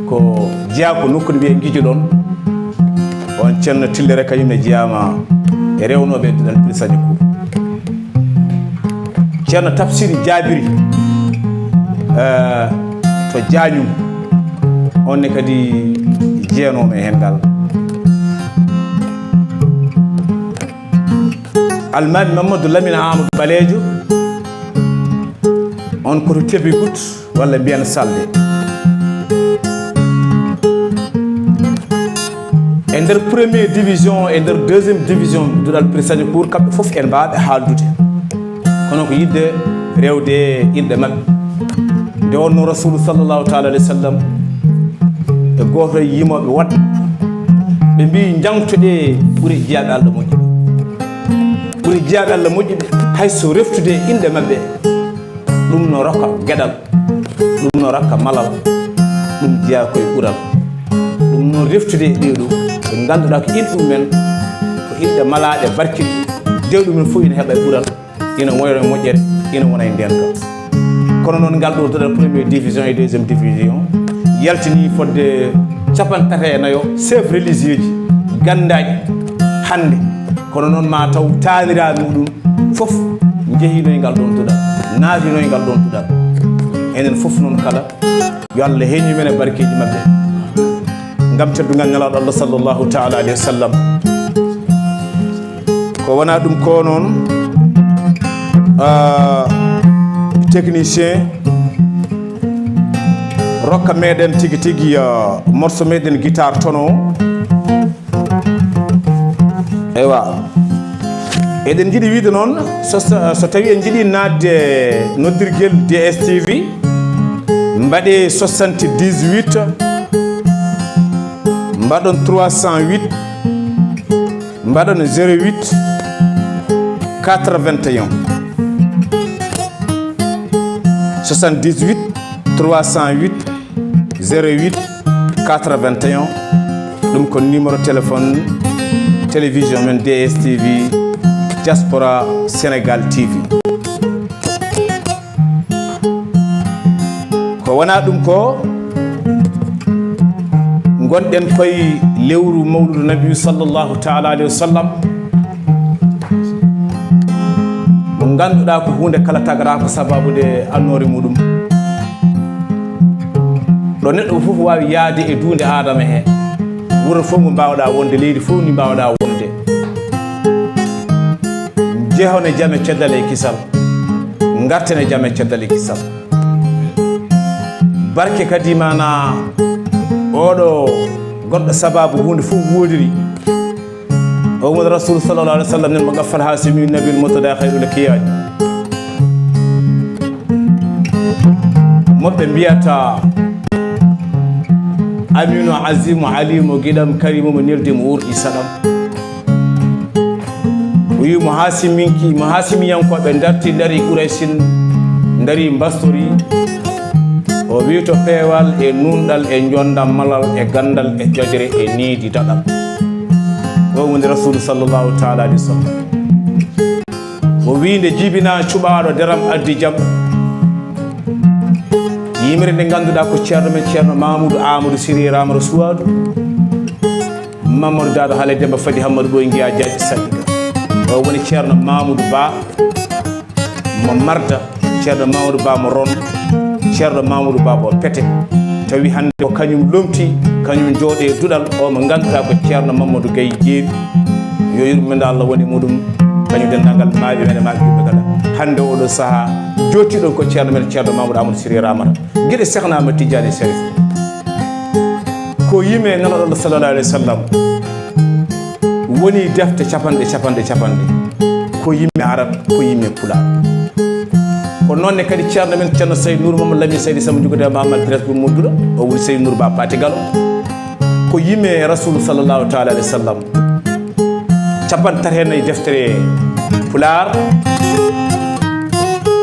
ko jeya ko nokkude wiye Guijo ɗon on ceerno tillere kañum ne jeyama e rewnoɓe dal Pire Cour ceerno Tafsir Jabiri to Diagnum on ne kadi jeenoma e hen ngal almami Mamadou Lamine Amadou Balejo on koto Tébégout walla mbiyen Salde e nder première division e nder deuxième division duɗal Pire Cour kamɓe fof en mbaɓe haaldude kono ko yidde rewde inɗe mabɓe nde wonno rasulu sallllahu taala alayhi wa sallam e goto yimoɓe waɗ ɓe mbi jangtoɗe ɓuuri jeyaɓe Allah moƴƴi ɓuuri jeyaɓe Allah moƴƴi ɓe hayso reftude inɗe mabɓe ɗum no rokka gueɗal ɗum no rokka malal ɗum jeeya koye ɓuural ɗum noon reftude ɗeɗo ɓe ganduɗa ko inɗumen ko inɗe malaɗe barkiɗe dewɗumen fof ina heeɓa e ɓuural ina woyno moƴƴere ina wona e ndenka kono noon ngal ɗo doɗal première division et deuxième division yaltini fodde 34 chef religieux ji gandaƴi hande kono noon ma taw taniraɓe muɗum fof jeehino e ngal ɗon duɗal naatino e ngal ɗon duɗal enen fof noon kala yo Allah heeñu men e barkeji mabɓe ngam teddugal nelaɗo Allah sallllahu taala alayhi wa sallam ko wona ɗum ko noon technicien rokka meɗen tigi tigi morceau meɗen guitare tono ewa eɗen jiiɗi wiide noon so tawi en jiiɗi nadde noddirguel DSTV mbaɗe 78 mbaɗon 308 mbaɗon 08 81 78 308 08 81 ɗum ko numéro téléphone télévision men DSTV Diaspora Sénégal TV ko wona ɗum ko gonɗen koye lewru mawludu nabiyu sallllahu taala alayhi wa sallam mo ganduɗa ko hunde kala tagata ko sababude annore muɗum ɗo neɗɗo fof wawi yaade e dunde adama he wuro fof mo mbawɗa wonde leydi fof ni mbawɗa wonde jehone jaam e ceddal e kisal gartene jaam e ceddal e kisal barke kadi mana oɗo goɗɗo sababu hunde fof wodiri ومن الرسول صلى الله عليه وسلم المغفر الهاشمي النبي المرتضى خير الكيان moɓɓe mbiyata aminu azimu alimu giɗam karimu mo nirdimo wurɗi saɗam o wi mo hasimiyankoɓe darti dari Quraysin dari bastori o wi to peewal e nunɗal e jondam malal e gandal e ƴoƴre e niidi daɗal o woni rasulu sallllahu taala alayhi wa sallam o winde jibina cuɓaɗo deram addi jaam yimre nde ganduɗa ko ceerno men ceerno Mamoudou Amadou Siri Ramata Suwadou Mamadou Dado Haale Demba Fadi Hammadou Ɓoye Guiya Diaji Sandiga o woni ceerno Mamoudou Ba mo Marda ceerno Mamoudou Ba mo Ron ceerno Mamoudou Ba mo Pete tawi hande ko kañum lomti kañum jooɗe duɗal o mo ganduɗa ko ceerno Mamadou Gaye Jeeri yo yurmede Allah woni muɗum kañum dendagal maaɓe men e maaɓe ɓiɓɓe kala hande oɗo saaha jottiɗon ko ceerno men ceerno Mamoudou Amadou Siri Ramata gueɗe Cheikhnama Tidiane Chérif ko yime nelaɗo Allah sallallahu alayhi wa sallam woni defte capanɗe ko yimme arab ko yimme pulaar ko noonne kadi ceerno men ceerno Seydou Nour Mamadou Lamine Seydi Samba Jugode Mamadou Dres Bour Modduɗo o woni Seydou Nour Ba Patigal ko yimme rasulu sallllahu taala alayhi wa sallam capanɗe tati e deftere pulaar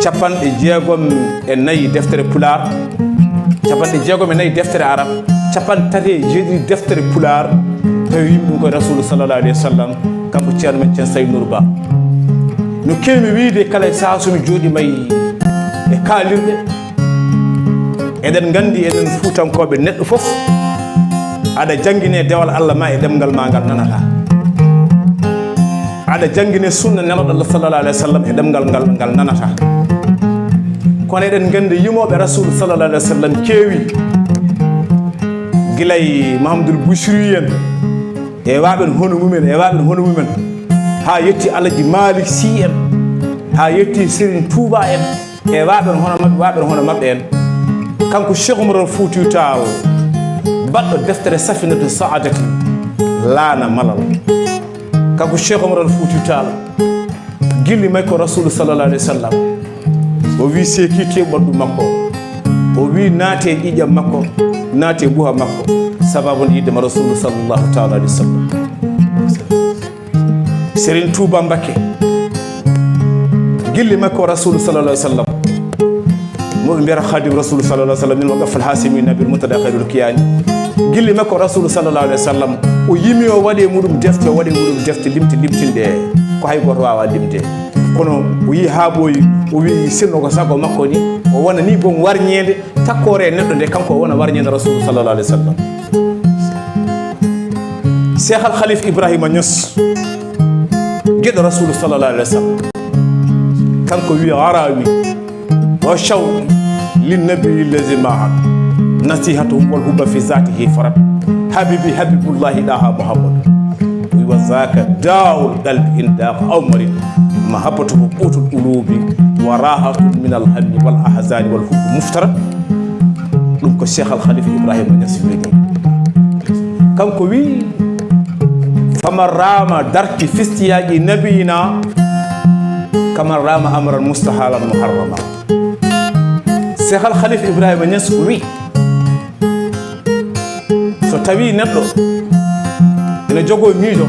capanɗe jeegom e nayyi deftere pulaar capanɗe jeegom e nayyi deftere arab capanɗe tati e jeeɗiɗi deftere pulaar tawi yimɓe ɗum koye rasulu sallllahu alayhi wa sallam kanko ceerno men ceerno Seydou Nour Ba no kewmi wiide kala saha somi jooɗi mayi e kaalirɗe eɗen gandi eɗen fuutankoɓe neɗɗo fof aɗa jangguine dewal Allah ma e ɗemgal ma ngal nanata aɗa jangguine sunna nelaɗo Allah sallallah alih wa sallam e ɗemgal ngal nanata kono eɗen gandi yimoɓe rasul sallallah alih wa sallam keewi guilay Mahamadul Bouchri en e waɓen hono mumen ha yetti Alaji Malik Sy en ha yetti Serigne Touba en e waɓen hono mabɓe en kanko Cheikh Oumar Foutiyou Tall baɗɗo deftere Safinatu Saadati laana malal kanko Cheikh Oumar Foutiyou Tall gilli makko Rasul sallallah alih wa sallam o wi seeki teɓoɗɗu makko o wi naate ƴiƴam makko naate buha makko sababu nde yiddema Rasul sallallahu taala alih wa sallam Serigne Touba Mbacké gilli makko Rasul sallallah alih wa sallam moɓe mbiyata khadim Rasul sallallah alih wa sallam min mo gaffal hasimi nabil moutada khairul kiyani gilli makko Rasul sallallahu alih wa sallam o yimi o waɗe muɗum defte limtinde ko hay goto wawa limde kono o yi ha ɓooyi o wi sinno ko sago makko ni o wona ni boom warñede takkore neɗɗo nde kanko o wona warñede Rasul sallallahu alih wa sallam Cheikh Al Khalif Ibrahima Niass gueɗo Rasul sallallahu alih wa sallam kanko wi arawi wa shawqi linnabii llazi maat nasihatu wal hubba fi zatihi farat habibi habibullahi ɗaha Muhammad wa zaka daawul qalbi in daqa aw marid mahabbatuhu qutul qulubi wa rahatun min alhammi wal ahzani wal hubbi muftarat ɗum ko Cheikh Al Khalif Ibrahima Niass wini kanko wi faman rama darki fistiyaji nabiyina kaman rama amran mustahalan muharrama Cheikh Al Khalif Ibrahima Niass wi so tawi neɗɗo ene jogo miijo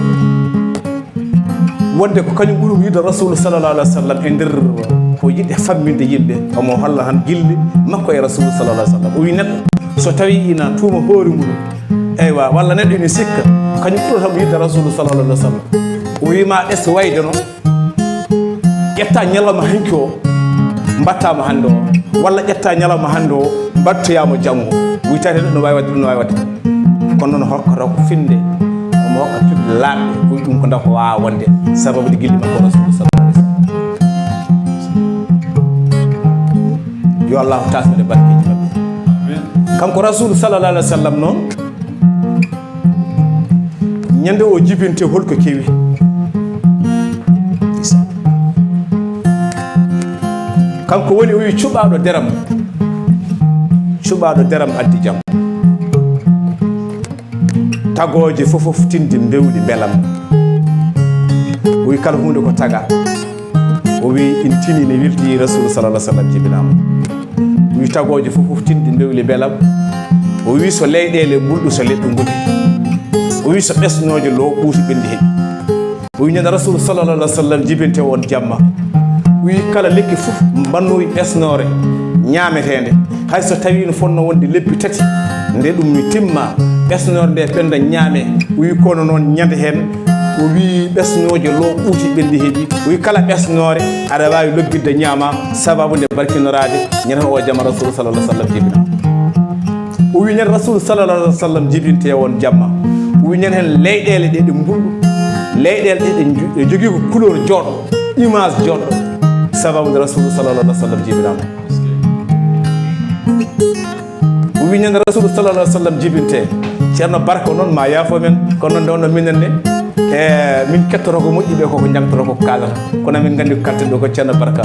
wonde ko kañum ɓuuri wiide Rasul sallallah alih wa sallam e nder ko yiɗe famminde yimɓe omo holla han gilli makko e Rasul sallallah alih wa sallam o wi neɗɗo so tawi ina tuuma hoore muɗum eywa walla neɗɗo ine sikka kañum ɓuurata mo yidde Rasul sallallah alih wa sallam o wima ɗes wayde no ƴetta ñalawma hanki o mbattama hande o walla ƴetta ñalawma hande o mbattoyama janggo wiytate ɗum no wawi wadde ɗum no wawi wadde kono noon hokkata ko finde omo hokka piɓe laaɓɓe koye ɗum ko ndaw ko wawa wonde sababu de gilli makko Rasul sallallah alih wa sallam yo allahu tasmede barkeji mabɓe kanko Rasul sallallah alih wa sallam noon ñande o jibinte holko kewi kanko woni o wi cuɓaɗo deram addi jaam tagoje fof tinde mbewɗi belam o wi kala hunde ko taga o wi in tini ne wildi Rasul sallallah sallam jibinama o wi tagoje fof tinde mbewɗi belam o wi so leyɗele ɓurɗu so leɗɗu ngoni o wi so ɓesnoje lo ɓuuti ɓendi heeƴi o wi ñande Rasul sallallah alih wa sallam jibinte on jamma o wi kala lekki fof mbannoyi ɓesnore ñametede hay so tawi no fonno wonde lebbi tati nde ɗum mi timma ɓesnore nde ɓenda ñaame o wi kono noon ñande hen o wi ɓesnoje lo ɓuuti ɓendi heeƴi o wi kala ɓesnore aɗa wawi lobbidde ñaama sababu nde barkinorade ñanden o jamma Rasul sallallah sallam jibina o wi ñande Rasul sallallah sallam jibinte on jamma o wi ñande hen leyɗele ɗe ɗe mbulɗu leyɗele ɗe ɗe jogui ko couleur jooɗo image jooɗo sababu nde Rasul sallallah sallam jibinama o wi ñande Rasul sallallah sallam jibinte ceerno Barka noon ma yaafo men kono noon nde wonno minen ne e min kettoro ko moƴƴiɓe koko jangtoro koko kalata kono amin gandi ko kalten ɗo ko ceerno Barka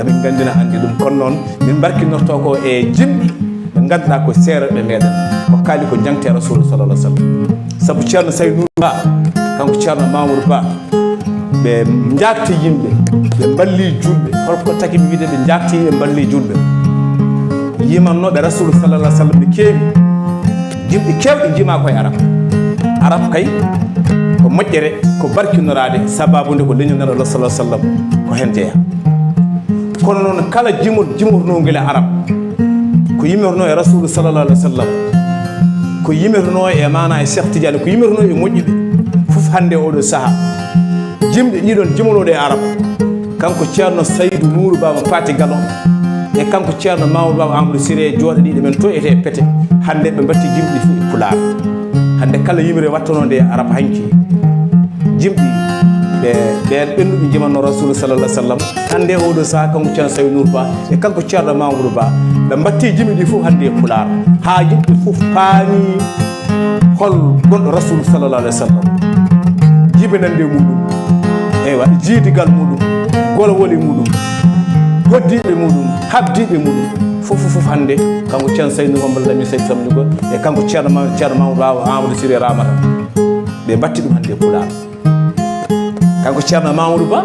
amin gandina andi ɗum kono noon min barkinorto ko e jimɗi ɓe ganduɗa ko seereɓe meɗen ko kaali ko jangte Rasul sallallah sallam saabu ceerno Saydou Ba kanko ceerno Mamoudou Ba ɓe jakti yimɓe ɓe balli julɓe holko taki mi wiide ɓe jakti ɓe balli julɓe yimannoɓe Rasul sallallah sallam ɓe keewi jimɓe kewɗe jima koye arab kay ko moƴƴere ko barkinorade sababu nde ko leñol Allah sallallahu alaihi wasallam ko hen jeeya kono noon kala jimornogel e arab ko yimirno e Rasul sallallahu alaihi wasallam ko yimirno e mana e Cheikh Tidiane ko yimirno e moƴƴiɓe fof hande oɗo saaha jimɗe ɗiɗon jimoloɗe e arab kanko ceerno Saydou Nourou Baba Pati Gallo e kanko ceerno Mamadou Baba Amadou Siré jooɗo ɗiɗe men to ete pete hande ɓe batti jimɗi fu e pulaar hande kala yimre wattanode arab hanki jimɗi ɓen ɓennuɓe jimanno rasul sallallah sallam hande oɗo saha kanko ceerno Saydou Nour Ba e kanko ceerno Mamadou Ba ɓe batti jimɗi ɗi fof hande e pulaar ha yimɓe fof paami hol gonɗo rasul sallallah alih w sallam jibinande muɗum eywa jiidigal muɗum golwoli muɗum hoddiɓe muɗum habdiɓe muɗum fof hande kanko ceerno Saydou Nour Ba lami Saydou samni ko e kanko ceerno Mamadou Ba Amadou Siré Ramata ɓe batti ɗum hande e pulaar kanko ceerno Mamadou Ba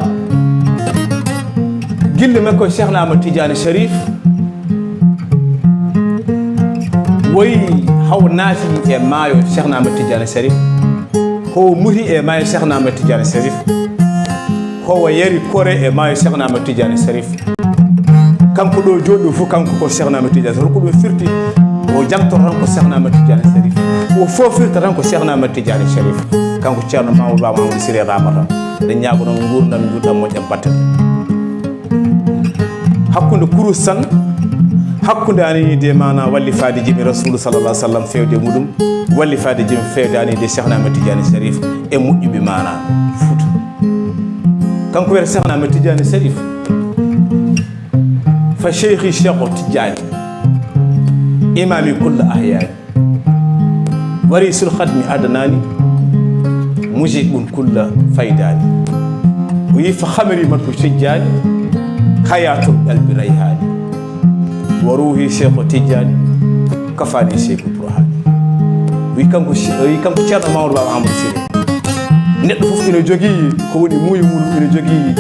gille makko Cheikhna Ahmad Tidiane Sharif woyi haw naati e maayo Cheikhna Ahmad Tidiane Sharif ho muti e maayo Cheikhna Ahmad Tidiane Sharif ho yari kore e maayo Cheikhna Ahmad Tidiane Sharif kanko ɗo joɗɗo fof kanko ko Cheikhna Ahmad Tidiane Sharif ko ɗum firti o jangtor tan ko Cheikhna Ahmad Tidiane Sharif o fof firta tan ko Cheikhna Ahmad Tidiane Sharif kanko ceerno Mamadou Ba Amadou Siré Ramata ɗen ñaago noon gurdam juɗɗam moƴƴam battane hakkude kurus tan hakkude anide mana wallifade jimi rasulu sallallah sallam fewde muɗum wallifade jimi fewde anide Cheikhna Ahmad Tidiane Sharif e moƴƴuɓe mana Fouta kanko wiyata Cheikhna Ahmad Tidiane Sharif fa cheikhi cheikh Tidiane imami kulla ahyani warisul khadmi adanani mujibun kulla faydani wi fa khamri matko Tidiane hayatul qalbi rayhani wa ruhi cheikh Tidiane kafani cheikh burhani wi kanko ceerno Mamadou Baba Amadou Siré neɗɗo fof ina jogii ko woni muuyo muɗum ina jogii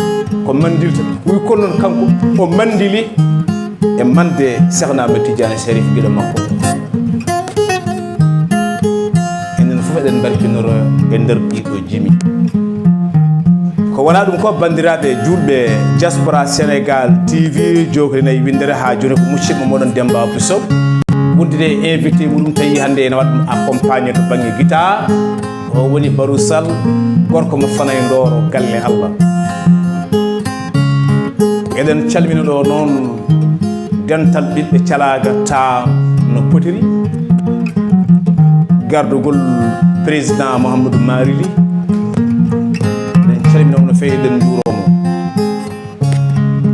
ko mandilta wi kono noon kanko o mandili e mande Cheikhna Ahmad Tidiane Sharif gueɗe makko enen fof eɗen barkinoro e nder ɗiɗo jimi ko wona ɗum ko bandiraɓe julɓe diaspora Sénégal TV jokori windere ha joni ko musidɗo moɗon Demba Abou Sow wondude invité muɗum tawi hande ene waɗa ɗum accompagné to banggue guitare o woni Barou Sall gorko mo fanay Ndoro galle Allah eɗen calmina ɗo noon dental ɓiɓɓe calaga ta no potiri gardugol président Mouhamadou Marili eɗen calmina no fewi eɗen juuromo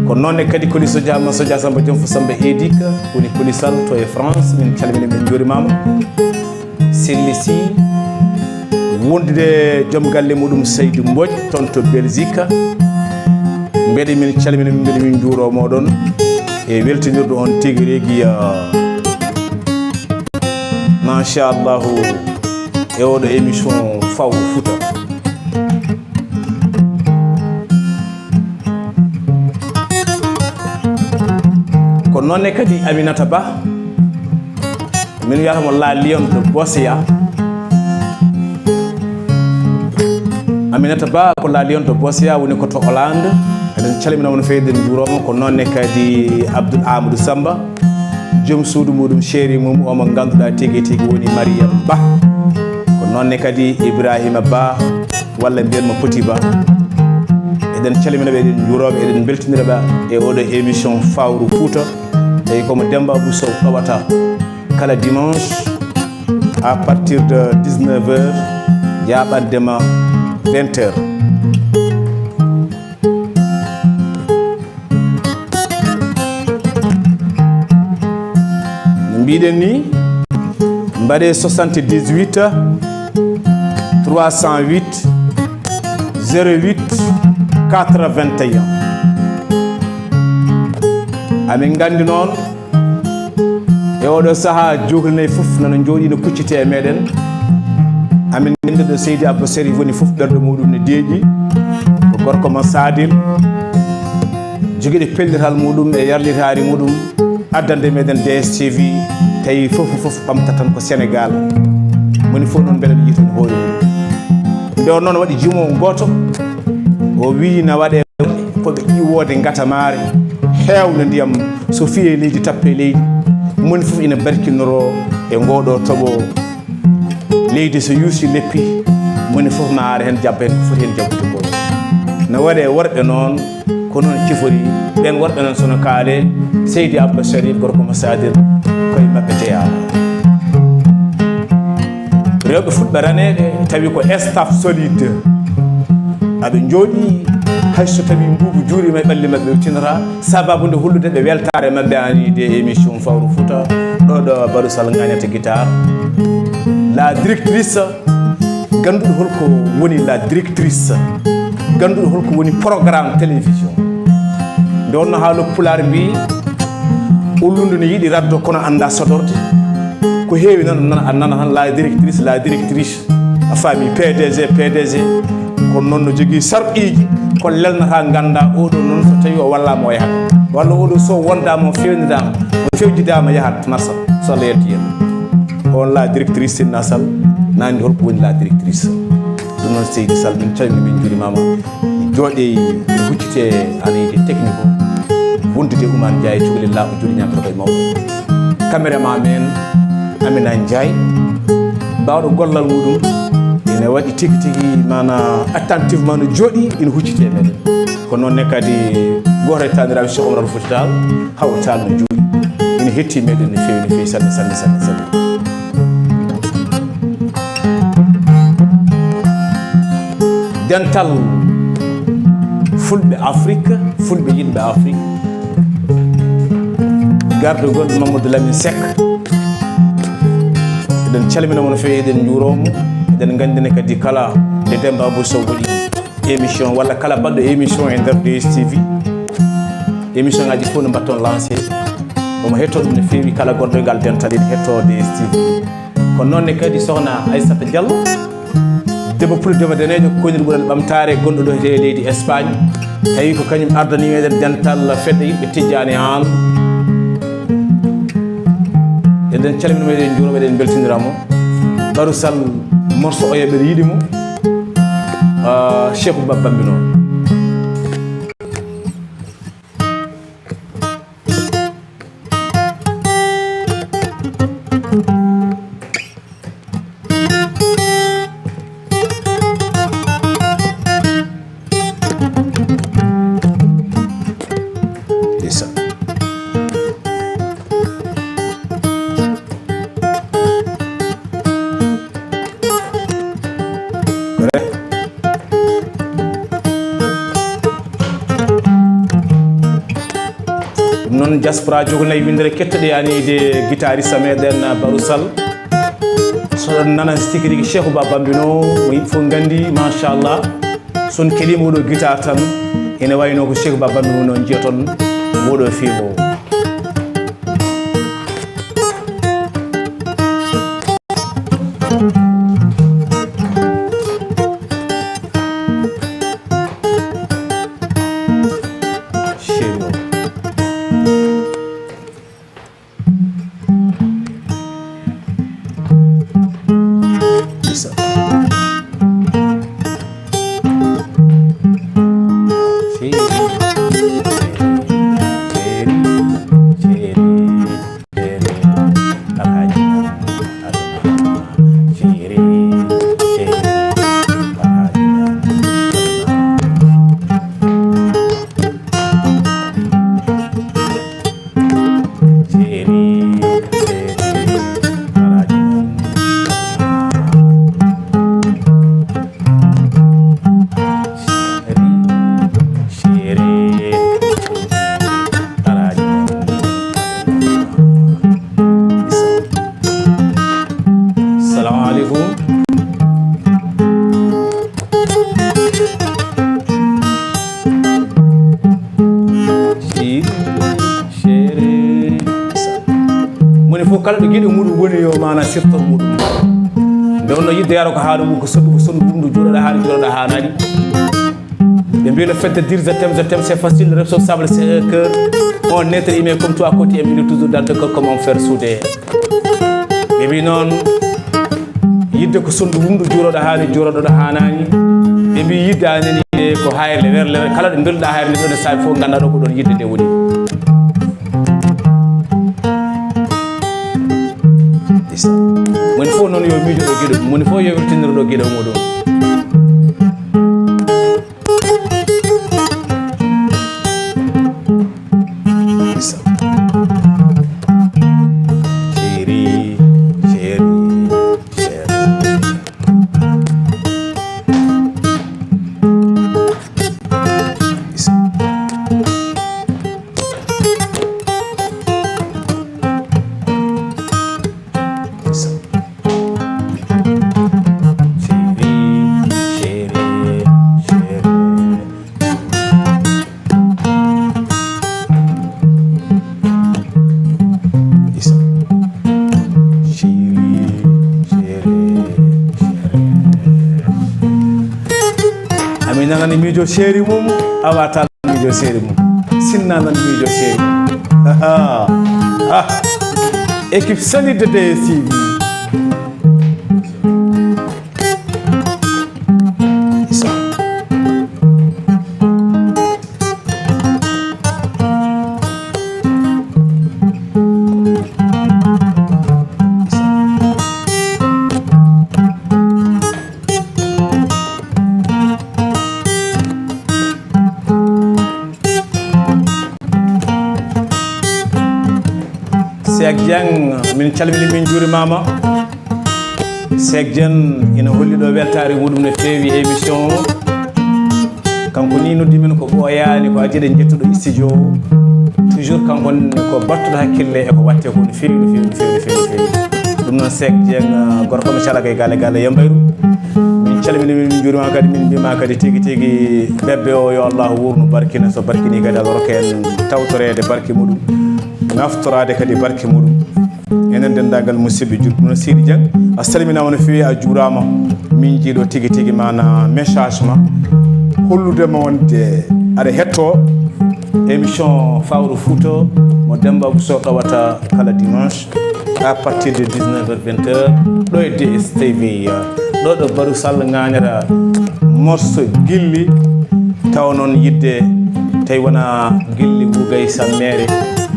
ko noonne kadi koli sodia Samba Diom fo Samba Edika woni kolisal to e France min calmina min juurimama sellisi wondude joom galle muɗum Seydou Mbodj toon to Belgique mbeɗe min calmina mbeɗe min juuromo ɗon e weltinirɗo on tigui rigui machallahu e oɗo émission faw Fouta ko nonne kadi Aminata Ba min wiyatamo la lion de Bossia Aminata Ba ko la lion de Bossia woni ko to Hollande eɗen calminamo no fewi eɗen juuromo ko nonne kadi Abdoul Amadou Samba joom suudu muɗum chéri mum omo ganduɗa tigui woni Mariam Ba ko nonne kadi Ibrahima Ba walla mbiyanmo Poti Ba eɗen calminaɓe eɗen juuroɓe eɗen beltiniraɓe e oɗo émission fawru Fouta tawi komo Demba Abou Sow ɗowata kala dimanche à partir de 19h jaɓandema 20h mbiɗen ni mbaɗe 78 308 08 81 amin gandi noon e oɗo saaha johlinayi fof nana jooɗi no kuccite e meɗen amin nendeɗo Seydi Abba Sari woni fof ɓerɗo muɗum ne deeƴi ko gorko mo Sadil joguiɗo pellital muɗum e yarlitari muɗum addande meɗen DSTV tawi fof ɓamta tan ko Sénégal woni fof noon mbeɗa yiitan hoore mum nde on noon waɗi jumo goto o wi na waɗe koɓe ƴiwode gatamare hewno ndiyam so fiye leydi tappe leydi moni fof ina barkinoro e ngoɗo toɓo leydi so yuusi leppi moni fof ma ara hen jabba hen ko foti hen jabbude ko no waɗe worɓe noon ko non cifori ben worbe non sono kaale Seydi Abba Sharif gorko Masadir koy mabbe teya rewbe fulbe ranede tawi ko staff solide abe jodi hayso tawi mbubu juuri may balle mabbe tinara sababu nde hullude be weltare mabbe ani de émission Fawru Fouta do Barou Sall gagnata guitar la directrice gandudo holko woni la directrice gandudo holko woni programme télévision donno haalo pular bi ulundu ne yidi raddo kono anda sodorde ko heewi non nana han la directrice a fami PDG ko non no jogi sarqiji ko lelnata ganda odo non so tawi o walla mo yahat walla odo so wonda mo fewnidama o fewjidama yahat marsa so leeti on la directrice nasal nandi holko woni la directrice dum non Seydi Sall min calmi min juri mama jode huccite anide technique wondude Oumar Ndiaye cukalillah o juri nyam to mawdo cameraman men Amina Ndiaye bawdo gollal mudum ene wadi tigi mana attentivement no jodi ina huccite meden ko non ne kadi gore tanirabe Cheikh Omar Fouti Tall hawtal no jodi ina hetti meden no fewi sanne dental fulbe Afrique fulbe yimbe Afrique garde gon Mamadou Lamine Seck den calmina mon fewi den juromo den gandine kadi kala de Demba Bou Sow wadi émission wala kala baddo émission e der DSTV émission ngaji fo no batton lancer o mo hetto dum ne fewi kala goddo gal dental en hetto DSTV ko nonne kadi sohna Aissata Diallo debbo puldewo denejo konir bural bamtare gondo do e leydi Espagne tawi ko kanyum ardani meden dental fedde yimbe tijjani han eden calmina meden juro meden beltindiramo Barou Sall morso o yebe yidimo Cheikh Bambino non diaspora jogonay windere kettade ani de guitariste meden Barou Sall so nana stikiri Cheikh Bambino mo yimfo gandi machallah son kelimo do guitar tan ene wayno ko Cheikh Bambino non jeton wodo fiimo kala do gide mudum woni yo mana sirto mudum be wonno yidde yaro ko haadu ko sonu bumdu juroda haadi juroda hanadi be bi le fait de dire je t'aime c'est facile responsable c'est que on être humain comme toi à côté et toujours dans le cœur comment faire souder be bi non yidde ko sonu bumdu juroda haadi juroda hanani be bi yidde anani ko hayrle werle kala do belda hayrle do sa fo ganda do ko don yidde de woni mon fo non yo mijo do gido mon fo yo tinir do gido modo ami nanani miijo seeri mum awata miijo seeri mum sinna nan miijo seeri équipe solide de DSTV Seck Dieng min calmini min juurimama Seck Dieng ina holli ɗo weltare muɗum no feewi émission o kanko ni noddi min ko ɓooyani ko ajiɗen jettuɗo studio toujours kanko ko battuɗo hakkille eko watte ko no feewi no feewi no feewi no feewi no feewi ɗum noon Seck Dieng gorko mo calaga e galle Yambayru min calmini min juurima kadi min mbima kadi tigui tigui bebbe o yo Allah wurnu barkina so barkini kadi Allah rokka en tawtorede barke muɗum naftorade kadi barke muɗum enen dendagal musidɓe jutɗum no Sidi Dieng a salminama no fewi a juurama min jiiɗo tigui tigui mana message ma holludema wonde aɗa hetto émission Fawru Fouta mo Demba Bousso ɗowata kala dimanche à partir de 19h-20h ɗo e DSTV ɗo ɗo Barou Sall gañata morceau gilli taw noon yidde tawi wona gilli Bougay Sammere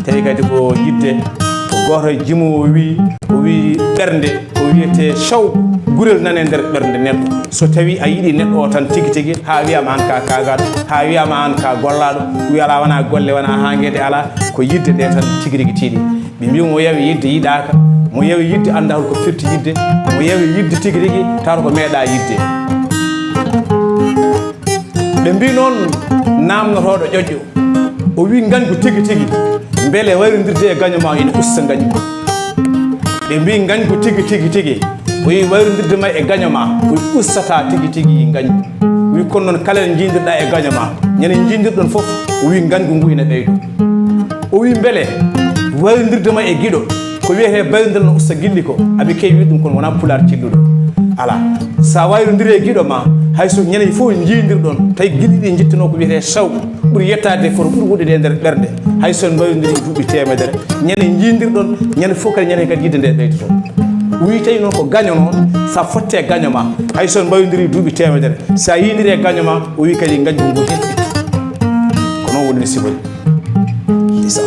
tawi kadi ko yidde ko goto jimo o wi ɓernde o wiyete chaw gurel nane nder ɓernde neɗɗo so tawi a yiiɗi neɗɗo o tan tigui tigui ha wiyama an ka kagaɗo ha wiyama an ka gollaɗo wi ala wona golle wona hanguede ala ko yidde ɗe tan tigui rigui tiiɗi ɓe mbi mo yawi yidde yiɗaka mo yawi yidde anda ko firti yidde mo yawi yidde tigui rigui tawata ko meeɗa yidde ɓe mbi noon namnotoɗo ƴoƴƴo o wi gañgu tigui tigui beele wayrodirde e gaño ma ina usta gañu ɓe mbi gañgu tigui tigui tigui o wi wayrodirde ma e gaño ma o ustata tigui tigui gañu o wi kono noon kala ne jiidirɗa e gaño ma ñande jiidirɗon foof o wi gañgu ngu ina ɓeydo o wi beele wayrodirde ma e guiɗo ko wiyete bayrodire no usta gilli ko aɓe kewi ɗum kono wona pular cilluɗo ala sa wayrodiri e guiɗo ma hayso ñande fof jiidirɗon tawi guiɗi ɗi jittano ko wiyete saw ɓuuri yettade kono ɓuuri wuɗede e nder ɓerde hayso en mbayrodiri duuɓi temedere ñande jiidirɗon ñande fof kadi ñande kadi yidde nde ɓeydoto wi tawi noon ko gaño noon sa fotte e gaño ma hayso en mbayrodiri duuɓi temedere sa yidiri e gaño ma o wi kadi gañgu ngu hetɗi ko noon woni no sifori isa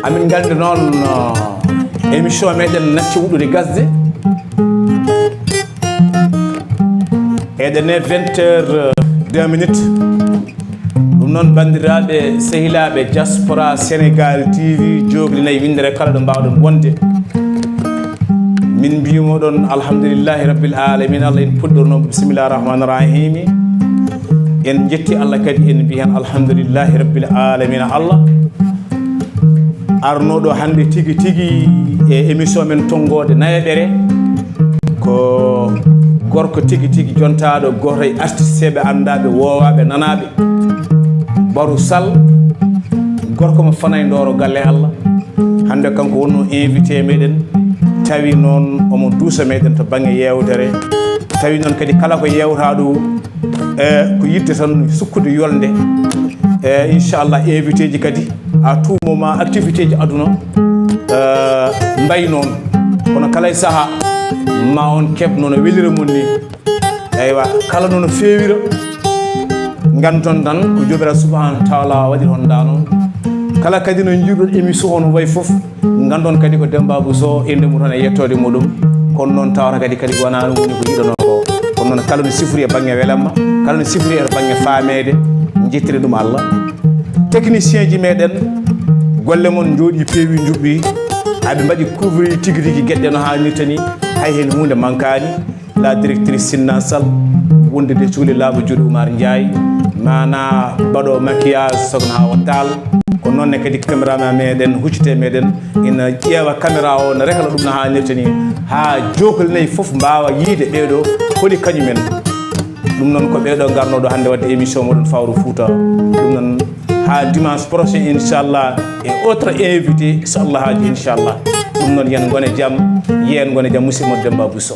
amin gandi noon émission meɗen natti wuɗude gasde eɗene 20h02 ɗum noon bandiraɓe sehilaɓe diaspora Sénégal TV jogli windere kala ɗo mbawɗon wonde min mbimoɗon alhamdulillahi rabbil alamin Allah en puɗɗorno bisimillahi rahmani rahimi en jetti Allah kadi en mbi hen alhamdulillahi rabbil alamin Allah arnoɗo hande tigui tigui e émission men tongode nayaɓere ko gorko tigui tigui jontaɗo goto e artiste ɓe andaɓe wowaɓe nanaɓe Barou Sall gorko mo fanay ndoro galle Allah hande kanko wonno invité meɗen tawi noon omo duusa meɗen to banggue yewtere tawi noon kadi kala ko yewta ɗo ko yidde tan sukkude yolde inchallah invité ji kadi à tout moment activité ji aduna mbay noon kono kala e saaha ma on keɓ nono welira mon ni eywa kala nono fewira gandon tan ko jomiraɗo subhanahu wa taala waɗi on da noon kala kadi no jiiɗon émission on way foof gandon kadi ko Demba Bousso inde mum tan e yettode muɗum kono noon tawata kadi wona ɗum woni ko yiɗano ko kono noon kala no sifori e banggue welamma kala no sifori e banggue famede jettire ɗum Allah technicien ji meɗen golle mon jooɗi peewi juɓɓi aɓe mbaɗi couvrir tigui rigui gueɗɗe no hannirta ni hay hen hunde mankani la directrice Sinna Sall wondede cuuli laaɓa juuɗe Oumar Ndiaye mana baɗo maquillage Sogna Hawa Tall ko noonne kadi caméraman meɗen huccite meɗen ina ƴeewa caméra o no rekala ɗum no hannirta ni ha jokoli nayyi foof mbawa yiide ɓeeɗo holi kañumen ɗum noon ko ɓeeɗo garnoɗo hande wadde émission moɗon Fawru Fouta ɗum noon ha dimanche prochain inchallah e autre invité so Allah haaji inchallah ɗum noon yen gone jaam yen gone jaam musidɗo Demba Bousso